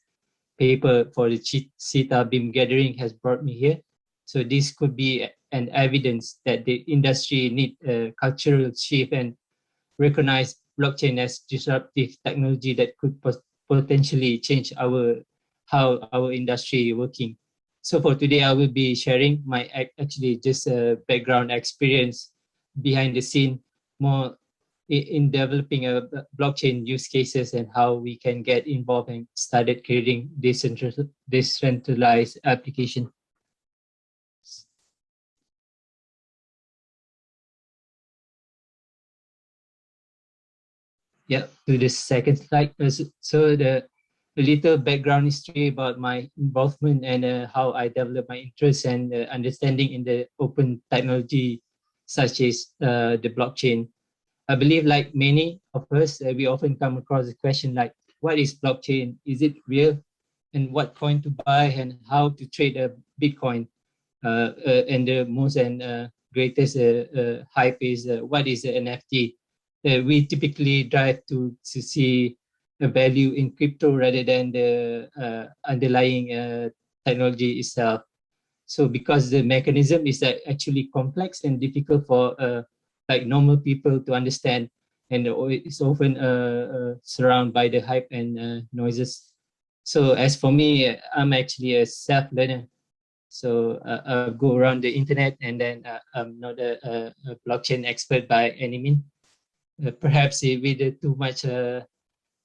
paper for the CitA BIM gathering has brought me here. So this could be an evidence that the industry need a cultural shift and recognize blockchain as disruptive technology that could potentially change how our industry is working. So for today, I will be sharing my background experience behind the scene, more in developing a blockchain use cases and how we can get involved and started creating decentralized application. Yeah, to the second slide. So a little background history about my involvement and how I developed my interest and understanding in the open technology such as the blockchain. I believe, like many of us, we often come across the question like, what is blockchain? Is it real? and what coin to buy and how to trade a Bitcoin. And the most and greatest hype is what is the NFT. We typically drive to see a value in crypto rather than the underlying technology itself. So because the mechanism is actually complex and difficult for like normal people to understand, and it's often surrounded by the hype and noises. So as for me, I'm actually a self-learner. So I go around the internet, and then I'm not a blockchain expert by any means. Perhaps with too much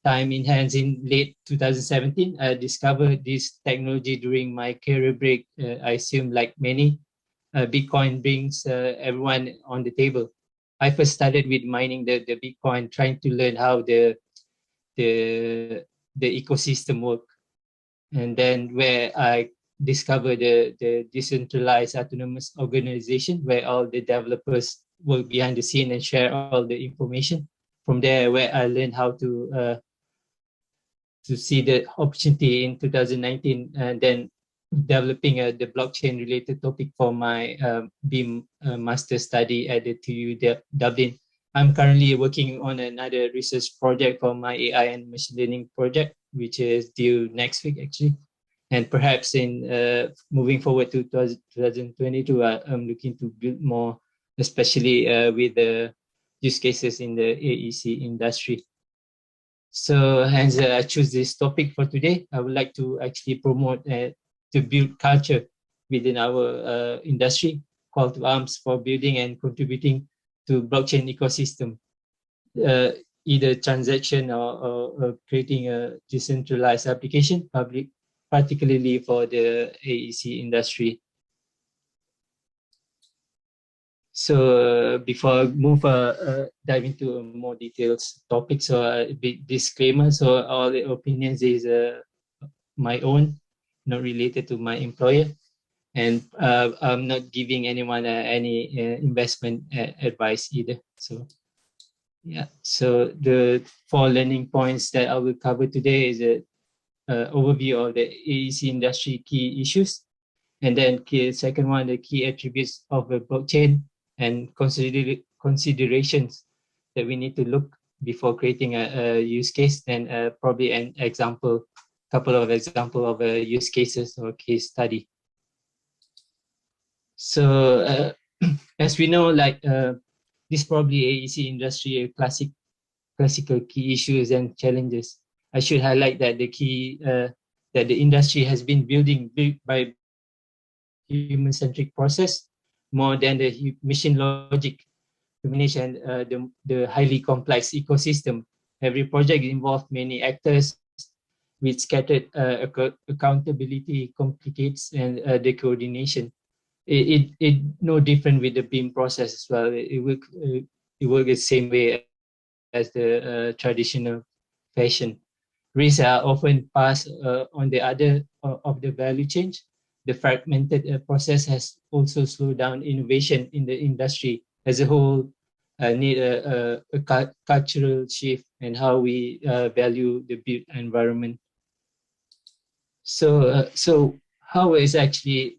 time in hands in late 2017, I discovered this technology during my career break. I assume like many, Bitcoin brings everyone on the table. I first started with mining the Bitcoin, trying to learn how the ecosystem work. And then where I discovered the decentralized autonomous organization where all the developers work behind the scene and share all the information. From there, where I learned how to see the opportunity in 2019, and then developing the blockchain related topic for my BIM master study at the TU Dublin. I'm currently working on another research project for my AI and machine learning project, which is due next week actually. And perhaps in moving forward to 2022, I'm looking to build more, especially with the use cases in the AEC industry. So hence I choose this topic for today. I would like to actually promote to build culture within our industry, call to arms for building and contributing to blockchain ecosystem, either transaction or creating a decentralized application, particularly for the AEC industry. So before I move dive into a more detailed topic, so a big disclaimer. So all the opinions is my own, not related to my employer, and I'm not giving anyone any investment advice either. So yeah, so the 4 learning points that I will cover today is a overview of the AEC industry key issues, and then second one, the key attributes of a blockchain and considerations that we need to look before creating a use case, and probably an example, couple of example of use cases or case study. So as we know, like this probably AEC industry classical key issues and challenges. I should highlight that the key that the industry has been building by human-centric process more than the machine logic to manage and the highly complex ecosystem. Every project involves many actors with scattered accountability complicates and the coordination. It no different with the BIM process as well. It work the same way as the traditional fashion. Risks are often passed on the other of the value chain. The fragmented process has also slowed down innovation in the industry as a whole. Need a cultural shift and how we value the built environment. So how is actually,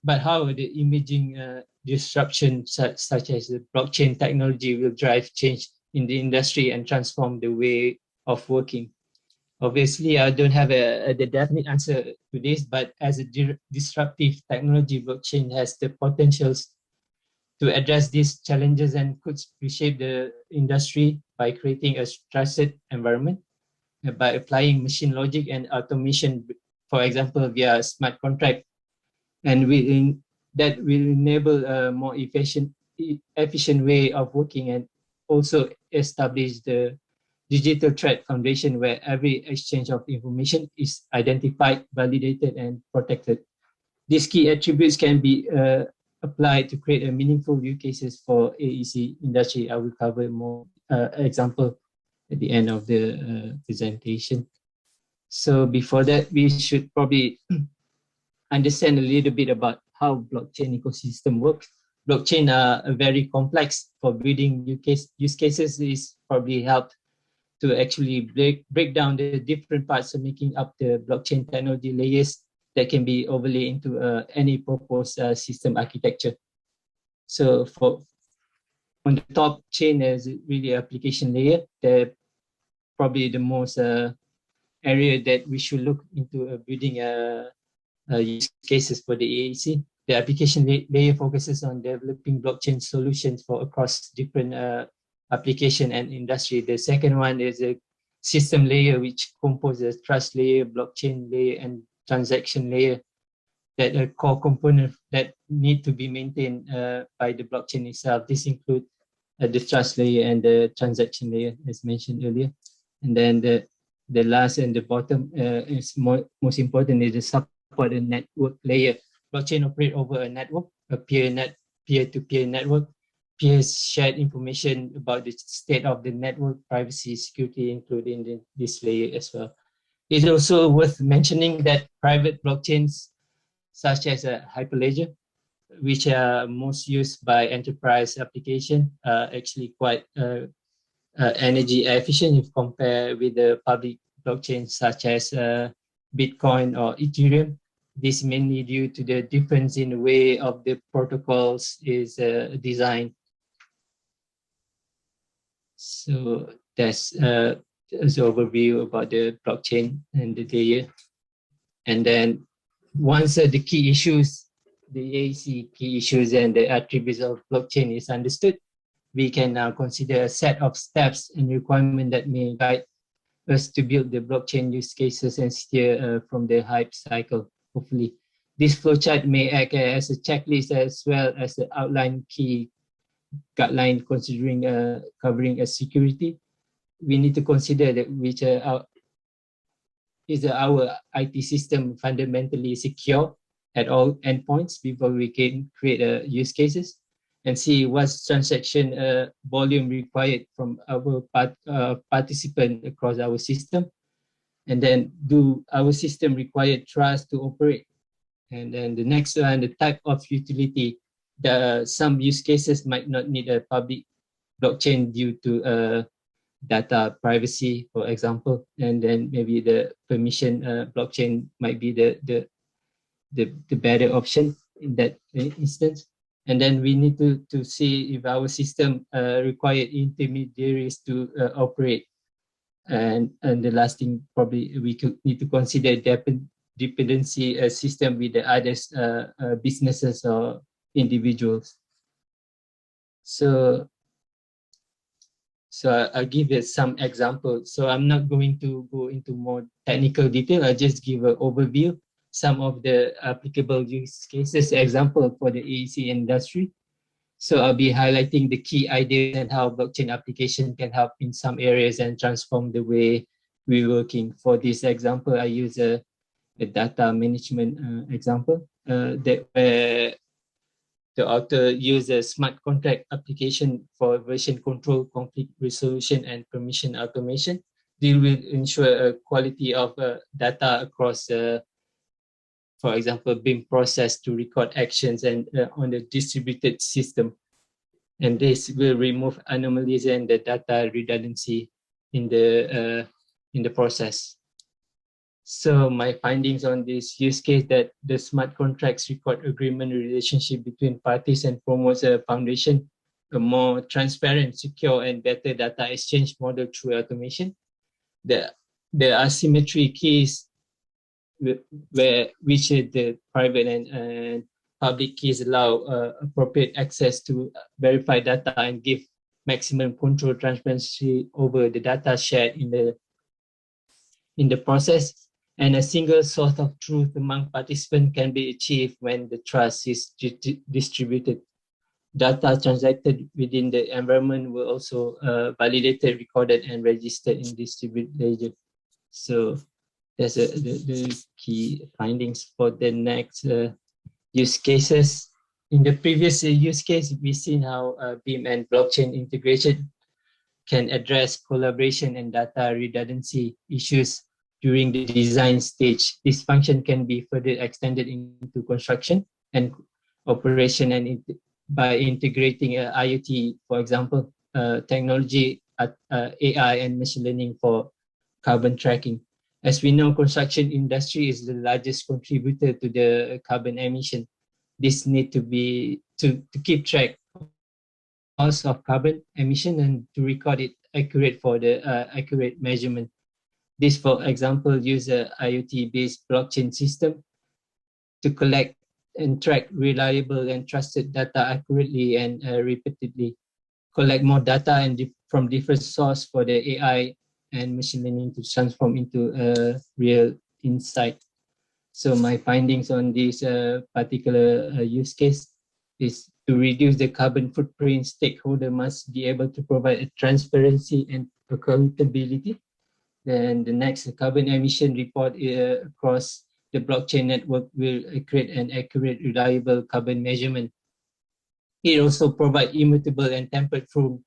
but how the emerging disruption such as the blockchain technology will drive change in the industry and transform the way of working? Obviously, I don't have the definite answer to this, but as a disruptive technology, blockchain has the potentials to address these challenges and could reshape the industry by creating a trusted environment, by applying machine logic and automation, for example, via smart contract, and that will enable a more efficient way of working, and also establish the digital threat foundation where every exchange of information is identified, validated, and protected. These key attributes can be applied to create a meaningful use cases for AEC industry. I will cover more example at the end of the presentation. So before that, we should probably understand a little bit about how blockchain ecosystem works. Blockchain are very complex for building use cases. Is probably helped to actually break down the different parts of making up the blockchain technology layers that can be overlaid into any proposed system architecture. So on the top chain, there's really application layer. They're probably the most area that we should look into building use cases for the AAC. The application layer focuses on developing blockchain solutions for across different application and industry. The second one is a system layer, which composes trust layer, blockchain layer, and transaction layer, that are core components that need to be maintained by the blockchain itself. This includes the trust layer and the transaction layer, as mentioned earlier. And then the last and the bottom is most important is the support and network layer. Blockchain operate over a network, a peer-to-peer network. Peers shared information about the state of the network, privacy, security, including this layer as well. It's also worth mentioning that private blockchains, such as a Hyperledger, which are most used by enterprise application, are actually quite energy efficient if compared with the public blockchains such as Bitcoin or Ethereum. This mainly due to the difference in the way of the protocols is designed. So that's an overview about the blockchain and the layer. And then once the key issues, the AAC key issues and the attributes of blockchain is understood, we can now consider a set of steps and requirements that may guide us to build the blockchain use cases and steer from the hype cycle, hopefully. This flowchart may act as a checklist as well as the outline key guideline considering covering security. We need to consider that which is our IT system fundamentally secure at all endpoints before we can create use cases, and see what's transaction volume required from our participant across our system. And then do our system require trust to operate? And then the next one, the type of utility. Some use cases might not need a public blockchain due to data privacy, for example, and then maybe the permission blockchain might be the better option in that instance. And then we need to see if our system require intermediaries to operate. And the last thing, probably we need to consider dependency system with the others businesses or individuals. So I'll give you some examples. So I'm not going to go into more technical detail. I'll just give an overview, some of the applicable use cases, example for the AEC industry. So I'll be highlighting the key ideas and how blockchain application can help in some areas and transform the way we're working. For this example, I use a data management example where the author used a smart contract application for version control, conflict resolution, and permission automation. They will ensure a quality of data across, for example, being processed to record actions and on the distributed system. And this will remove anomalies and the data redundancy in the process. So my findings on this use case that the smart contracts record agreement relationship between parties and promotes a foundation, a more transparent, secure, and better data exchange model through automation. The asymmetry keys which the private and public keys allow appropriate access to verify data and give maximum control transparency over the data shared in the process. And a single source of truth among participants can be achieved when the trust is distributed. Data transacted within the environment will also validated, recorded, and registered in distributed ledger. So that's the key findings for the next use cases. In the previous use case, we've seen how BIM and blockchain integration can address collaboration and data redundancy issues during the design stage. This function can be further extended into construction and operation, and by integrating IoT, for example, technology AI and machine learning for carbon tracking. As we know, construction industry is the largest contributor to the carbon emission. This need to be to keep track of carbon emission and to record it accurate for the accurate measurement. This, for example, use a IoT-based blockchain system to collect and track reliable and trusted data accurately and repeatedly. Collect more data and from different sources for the AI and machine learning to transform into a real insight. So my findings on this particular use case is to reduce the carbon footprint. Stakeholder must be able to provide a transparency and accountability. Then the next carbon emission report across the blockchain network will create an accurate, reliable carbon measurement. It also provides immutable and tempered proof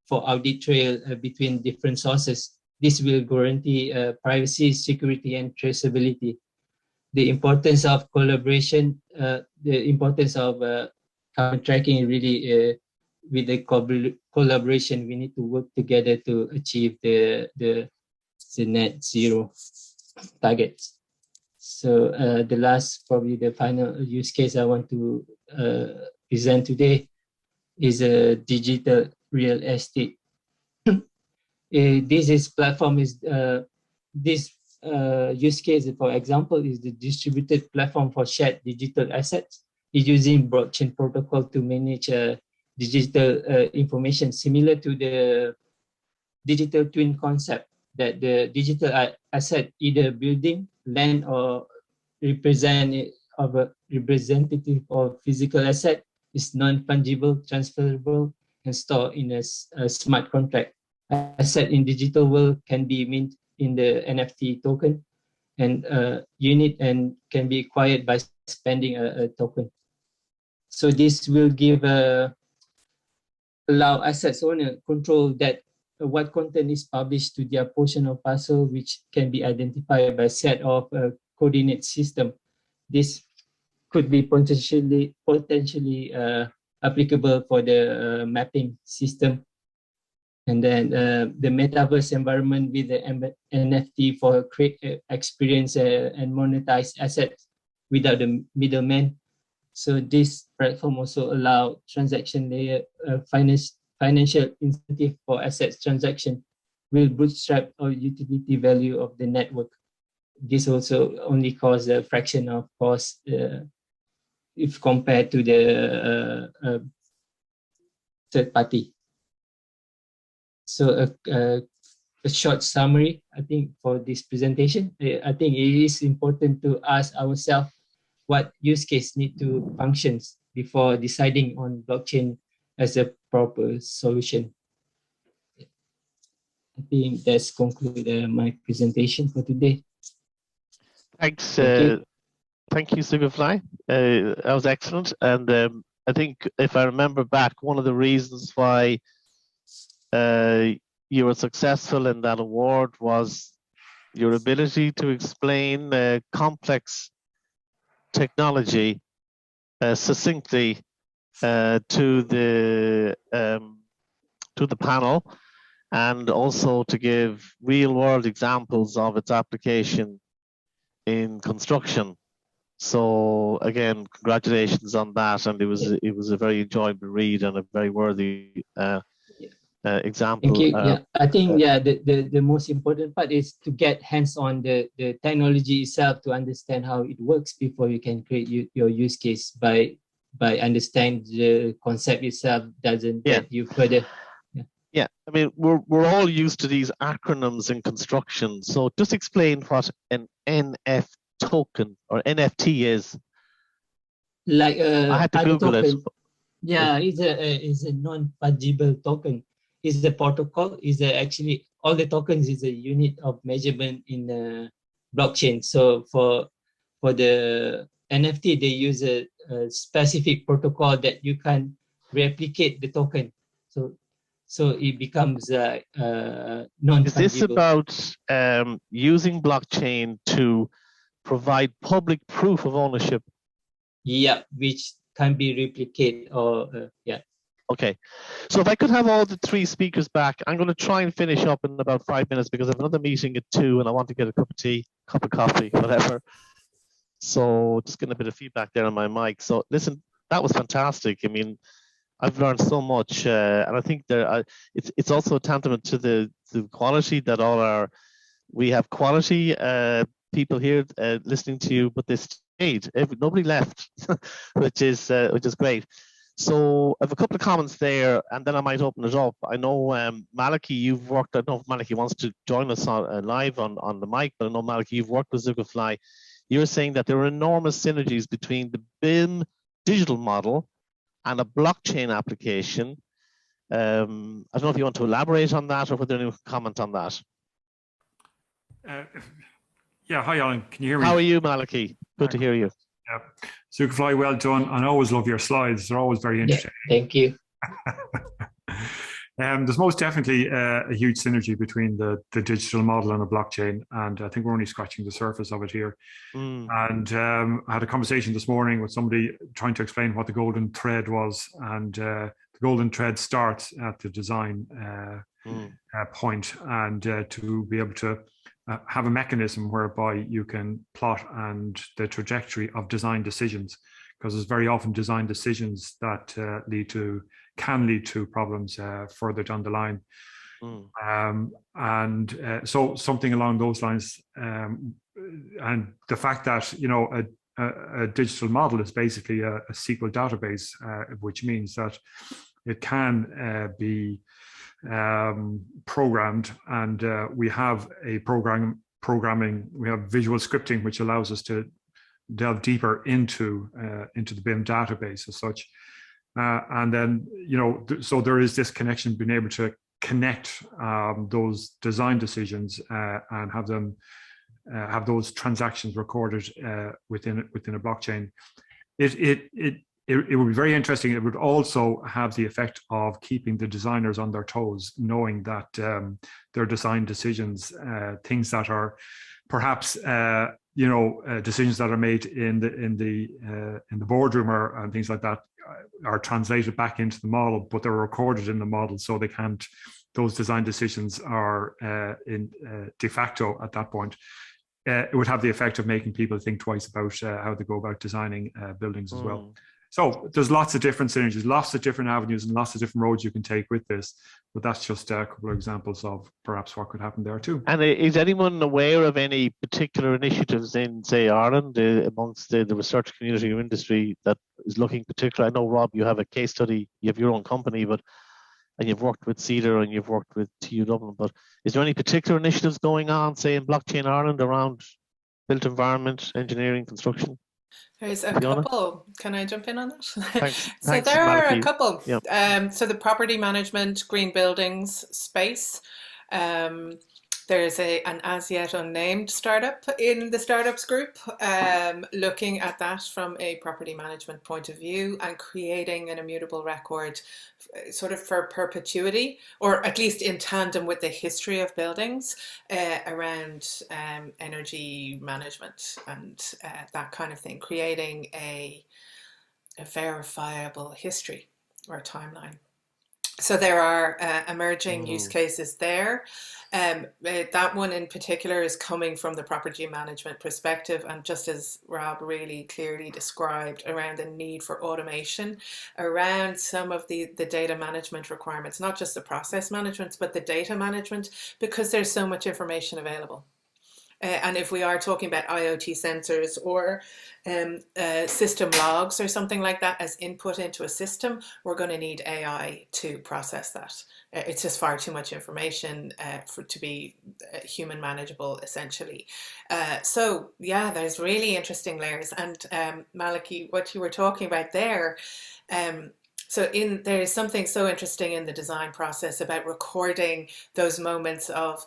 for audit trail between different sources. This will guarantee privacy, security, and traceability. The importance of collaboration, the importance of carbon tracking really with the collaboration, we need to work together to achieve the net zero targets. So the last, probably the final use case I want to present today is a digital real estate. This platform is this use case, for example, is the distributed platform for shared digital assets. It's using blockchain protocol to manage digital information, similar to the digital twin concept, that the digital asset, either building, land, or representative of physical asset, is non-fungible, transferable, and stored in a smart contract. Asset in digital world can be minted in the NFT token and unit and can be acquired by spending a token. So this will give allow assets owner control that what content is published to their portion of parcel, which can be identified by set of coordinate system. This could be potentially applicable for the mapping system. And then the metaverse environment with the NFT for create experience and monetize assets without the middleman. So this platform also allow transaction layer financial incentive for assets transaction will bootstrap or utility value of the network. This also only costs a fraction of cost if compared to the third party. So a short summary, I think, for this presentation. I think it is important to ask ourselves what use case need to functions before deciding on blockchain as a proper solution. I think that's concluded my presentation for today. Thanks. Thank you, Zulkefly. That was excellent. And I think if I remember back, one of the reasons why you were successful in that award was your ability to explain complex technology succinctly to the panel, and also to give real-world examples of its application in construction. So again, congratulations on that, and it was a very enjoyable read and a very worthy example. Thank you. Yeah, I think the most important part is to get hands on the technology itself to understand how it works before you can create your use case. By understanding the concept itself doesn't get you further. Yeah, I mean, we're all used to these acronyms in construction. So just explain what an NF token or NFT is. Like I had to Google token. it. Yeah, it's a non-fungible token. It's the protocol. Is actually all the tokens is a unit of measurement in the blockchain. So for the NFT, they use a specific protocol that you can replicate the token. So it becomes non-fungible. Is this about using blockchain to provide public proof of ownership? Yeah, which can be replicated or yeah. Okay. So if I could have all the three speakers back, I'm going to try and finish up in about 5 minutes because I have another meeting at 2 and I want to get a cup of tea, cup of coffee, whatever. So just getting a bit of feedback there on my mic. So listen, that was fantastic. I mean, I've learned so much, and I think it's also a tantamount to the quality that we have quality people here listening to you, but they stayed. Nobody left, which is great. So I have a couple of comments there, and then I might open it up. I know Malachy, you've worked. I don't know if Malachy wants to join us live on the mic, but I know Malachy, you've worked with Zulkefly. You're saying that there are enormous synergies between the BIM digital model and a blockchain application. I don't know if you want to elaborate on that or whether anyone can comment on that. Yeah, hi Alan, can you hear me? How are you, Malachy? Good to hear you. Yeah, Zulkefly, well done. I always love your slides. They're always very interesting. Yeah, thank you. There's most definitely a huge synergy between the digital model and the blockchain, and I think we're only scratching the surface of it here. And I had a conversation this morning with somebody trying to explain what the golden thread was, and the golden thread starts at the design point, and to be able to have a mechanism whereby you can plot and the trajectory of design decisions, because there's very often design decisions that can lead to problems further down the line. So something along those lines, and the fact that a digital model is basically a SQL database, which means that it can be programmed, and we have a programming, we have visual scripting, which allows us to delve deeper into the BIM database as such. And then, so there is this connection, being able to connect those design decisions and have them have those transactions recorded within a blockchain. It would be very interesting. It would also have the effect of keeping the designers on their toes, knowing that their design decisions, things that are perhaps decisions that are made in the boardroom and things like that, are translated back into the model, but they're recorded in the model, so they can't. Those design decisions are de facto at that point. It would have the effect of making people think twice about how they go about designing buildings as well. So there's lots of different synergies, lots of different avenues, and lots of different roads you can take with this. But that's just a couple of examples of perhaps what could happen there too. And is anyone aware of any particular initiatives in, say, Ireland, amongst the research community or industry that is looking particular? I know, Rob, you have a case study, you have your own company, and you've worked with CitA and you've worked with TU Dublin, but is there any particular initiatives going on, say, in Blockchain Ireland around built environment, engineering, construction? There's a Fiona? couple. Can I jump in on that? Thanks. So there are Malachy. a couple. Yeah. So the property management, green buildings space. There's an as yet unnamed startup in the startups group looking at that from a property management point of view and creating an immutable record sort of for perpetuity, or at least in tandem with the history of buildings around energy management and that kind of thing, creating a verifiable history or timeline. So there are emerging use cases there. That one in particular is coming from the property management perspective, and just as Rob really clearly described, around the need for automation, around some of the data management requirements, not just the process management, but the data management, because there's so much information available. And if we are talking about IoT sensors or system logs or something like that as input into a system, we're going to need AI to process that. It's just far too much information to be human manageable, essentially. So yeah, there's really interesting layers. And Malachy, what you were talking about there, so there is something so interesting in the design process about recording those moments of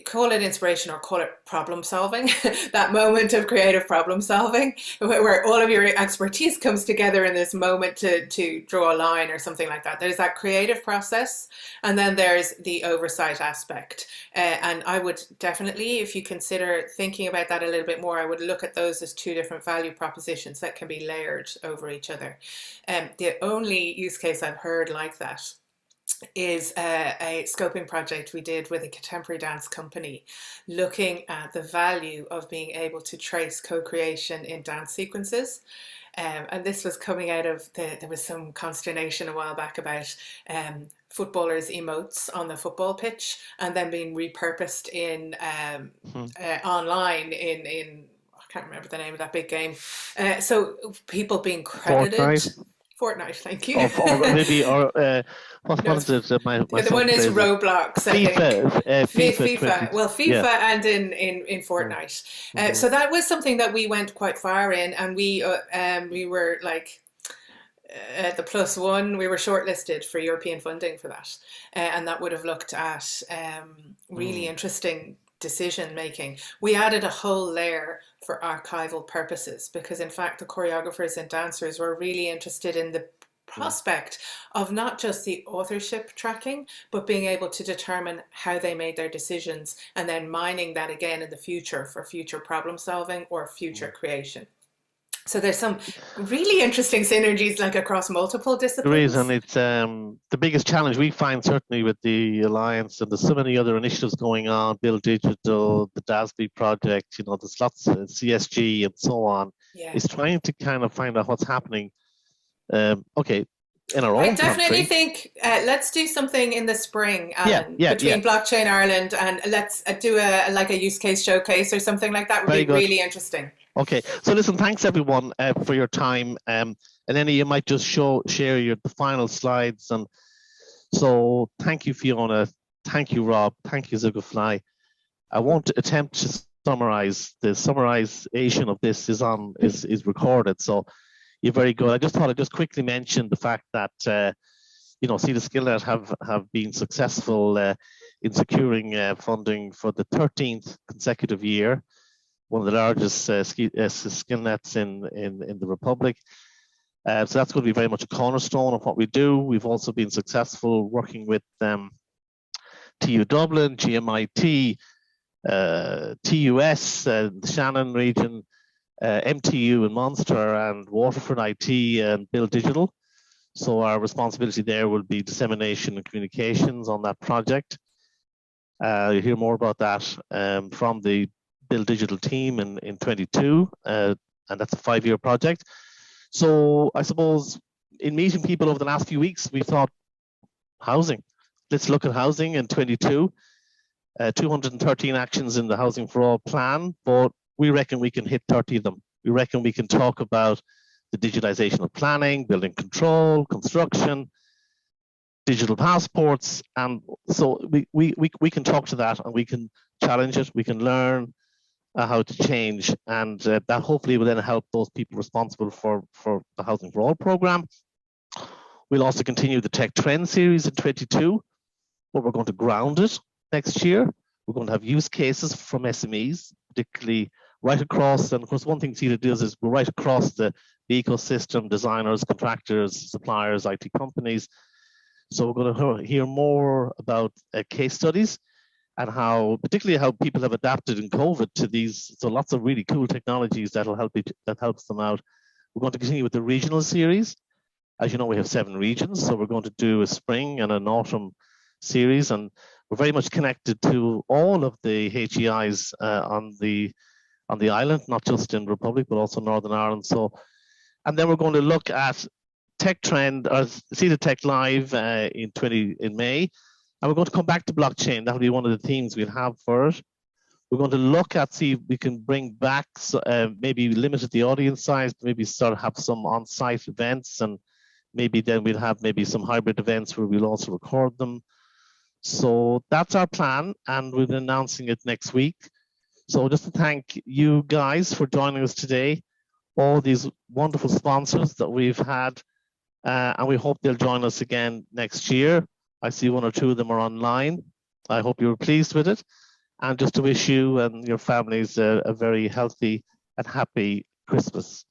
call it inspiration or call it problem solving, that moment of creative problem solving where all of your expertise comes together in this moment to draw a line or something like that. There's that creative process, and then there's the oversight aspect. And I would definitely, if you consider thinking about that a little bit more, I would look at those as two different value propositions that can be layered over each other. The only use case I've heard like that is a scoping project we did with a contemporary dance company, looking at the value of being able to trace co-creation in dance sequences. And this was coming out of there was some consternation a while back about footballers' emotes on the football pitch and then being repurposed in online in I can't remember the name of that big game. So people being credited. Fortnite, thank you. What was it? The one is Roblox, FIFA. Well, FIFA and in Fortnite. So that was something that we went quite far in, and we were like the +1. We were shortlisted for European funding for that, and that would have looked at really interesting decision making. We added a whole layer for archival purposes because in fact the choreographers and dancers were really interested in the prospect of not just the authorship tracking, but being able to determine how they made their decisions and then mining that again in the future for future problem solving or future creation. So there's some really interesting synergies like across multiple disciplines. There is, and it's the biggest challenge we find certainly with the Alliance, and there's so many other initiatives going on, Build Digital, the DASB project, you know, there's lots of CSG and so on, is trying to kind of find out what's happening. Okay, in our own definitely country. think let's do something in the spring, Alan, between Blockchain Ireland, and let's do a use case showcase or something like that. Would be really interesting. Okay, so listen, thanks everyone for your time, and then you might just share the final slides. And so thank you, Fiona, thank you, Rob, thank you, Zulkefly. I won't attempt to summarize. The summarization of this is recorded, so you're very good. I just thought I'd just quickly mention the fact that CitA SkillNet have been successful in securing funding for the 13th consecutive year, one of the largest skill nets in the Republic. So that's going to be very much a cornerstone of what we do. We've also been successful working with TU Dublin, GMIT, TUS, the Shannon region, MTU in Munster, and Waterford IT and Build Digital. So our responsibility there will be dissemination and communications on that project. You'll hear more about that from the Build Digital team in 22, and that's a 5-year project. So I suppose in meeting people over the last few weeks, we thought housing. Let's look at housing in 22. 213 actions in the Housing for All plan, but we reckon we can hit 30 of them. We reckon we can talk about the digitization of planning, building control, construction, digital passports, and so we can talk to that, and we can challenge it, we can learn how to change, and that hopefully will then help those people responsible for the Housing for All program. We'll also continue the Tech Trend series in 22, but we're going to ground it next year. We're going to have use cases from SMEs, particularly right across, and of course one thing CitA does is we're right across the ecosystem, designers, contractors, suppliers, IT companies. So we're going to hear more about case studies and particularly how people have adapted in COVID to these. So lots of really cool technologies that helps them out. We're going to continue with the regional series. As you know, we have 7 regions, so we're going to do a spring and an autumn series, and we're very much connected to all of the HEIs on the island, not just in Republic, but also Northern Ireland. So, and then we're going to look at Tech Trend, or CitA Tech Live in May. And we're going to come back to blockchain. That'll be one of the themes we'll have for it. We're going to look at, see if we can bring back, maybe limit the audience size, maybe start to have some on-site events, and maybe then we'll have maybe some hybrid events where we'll also record them. So that's our plan, and we'll be announcing it next week. So just to thank you guys for joining us today, all these wonderful sponsors that we've had, and we hope they'll join us again next year. I see 1 or 2 of them are online. I hope you were pleased with it. and just to wish you and your families a very healthy and happy Christmas,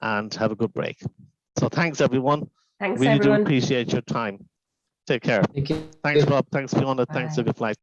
and have a good break. So thanks, everyone. Thanks, Really everyone. do appreciate your time. Take care. Thank you. Thanks, Rob. Thanks, Fiona. Bye. Thanks, Zulkefly.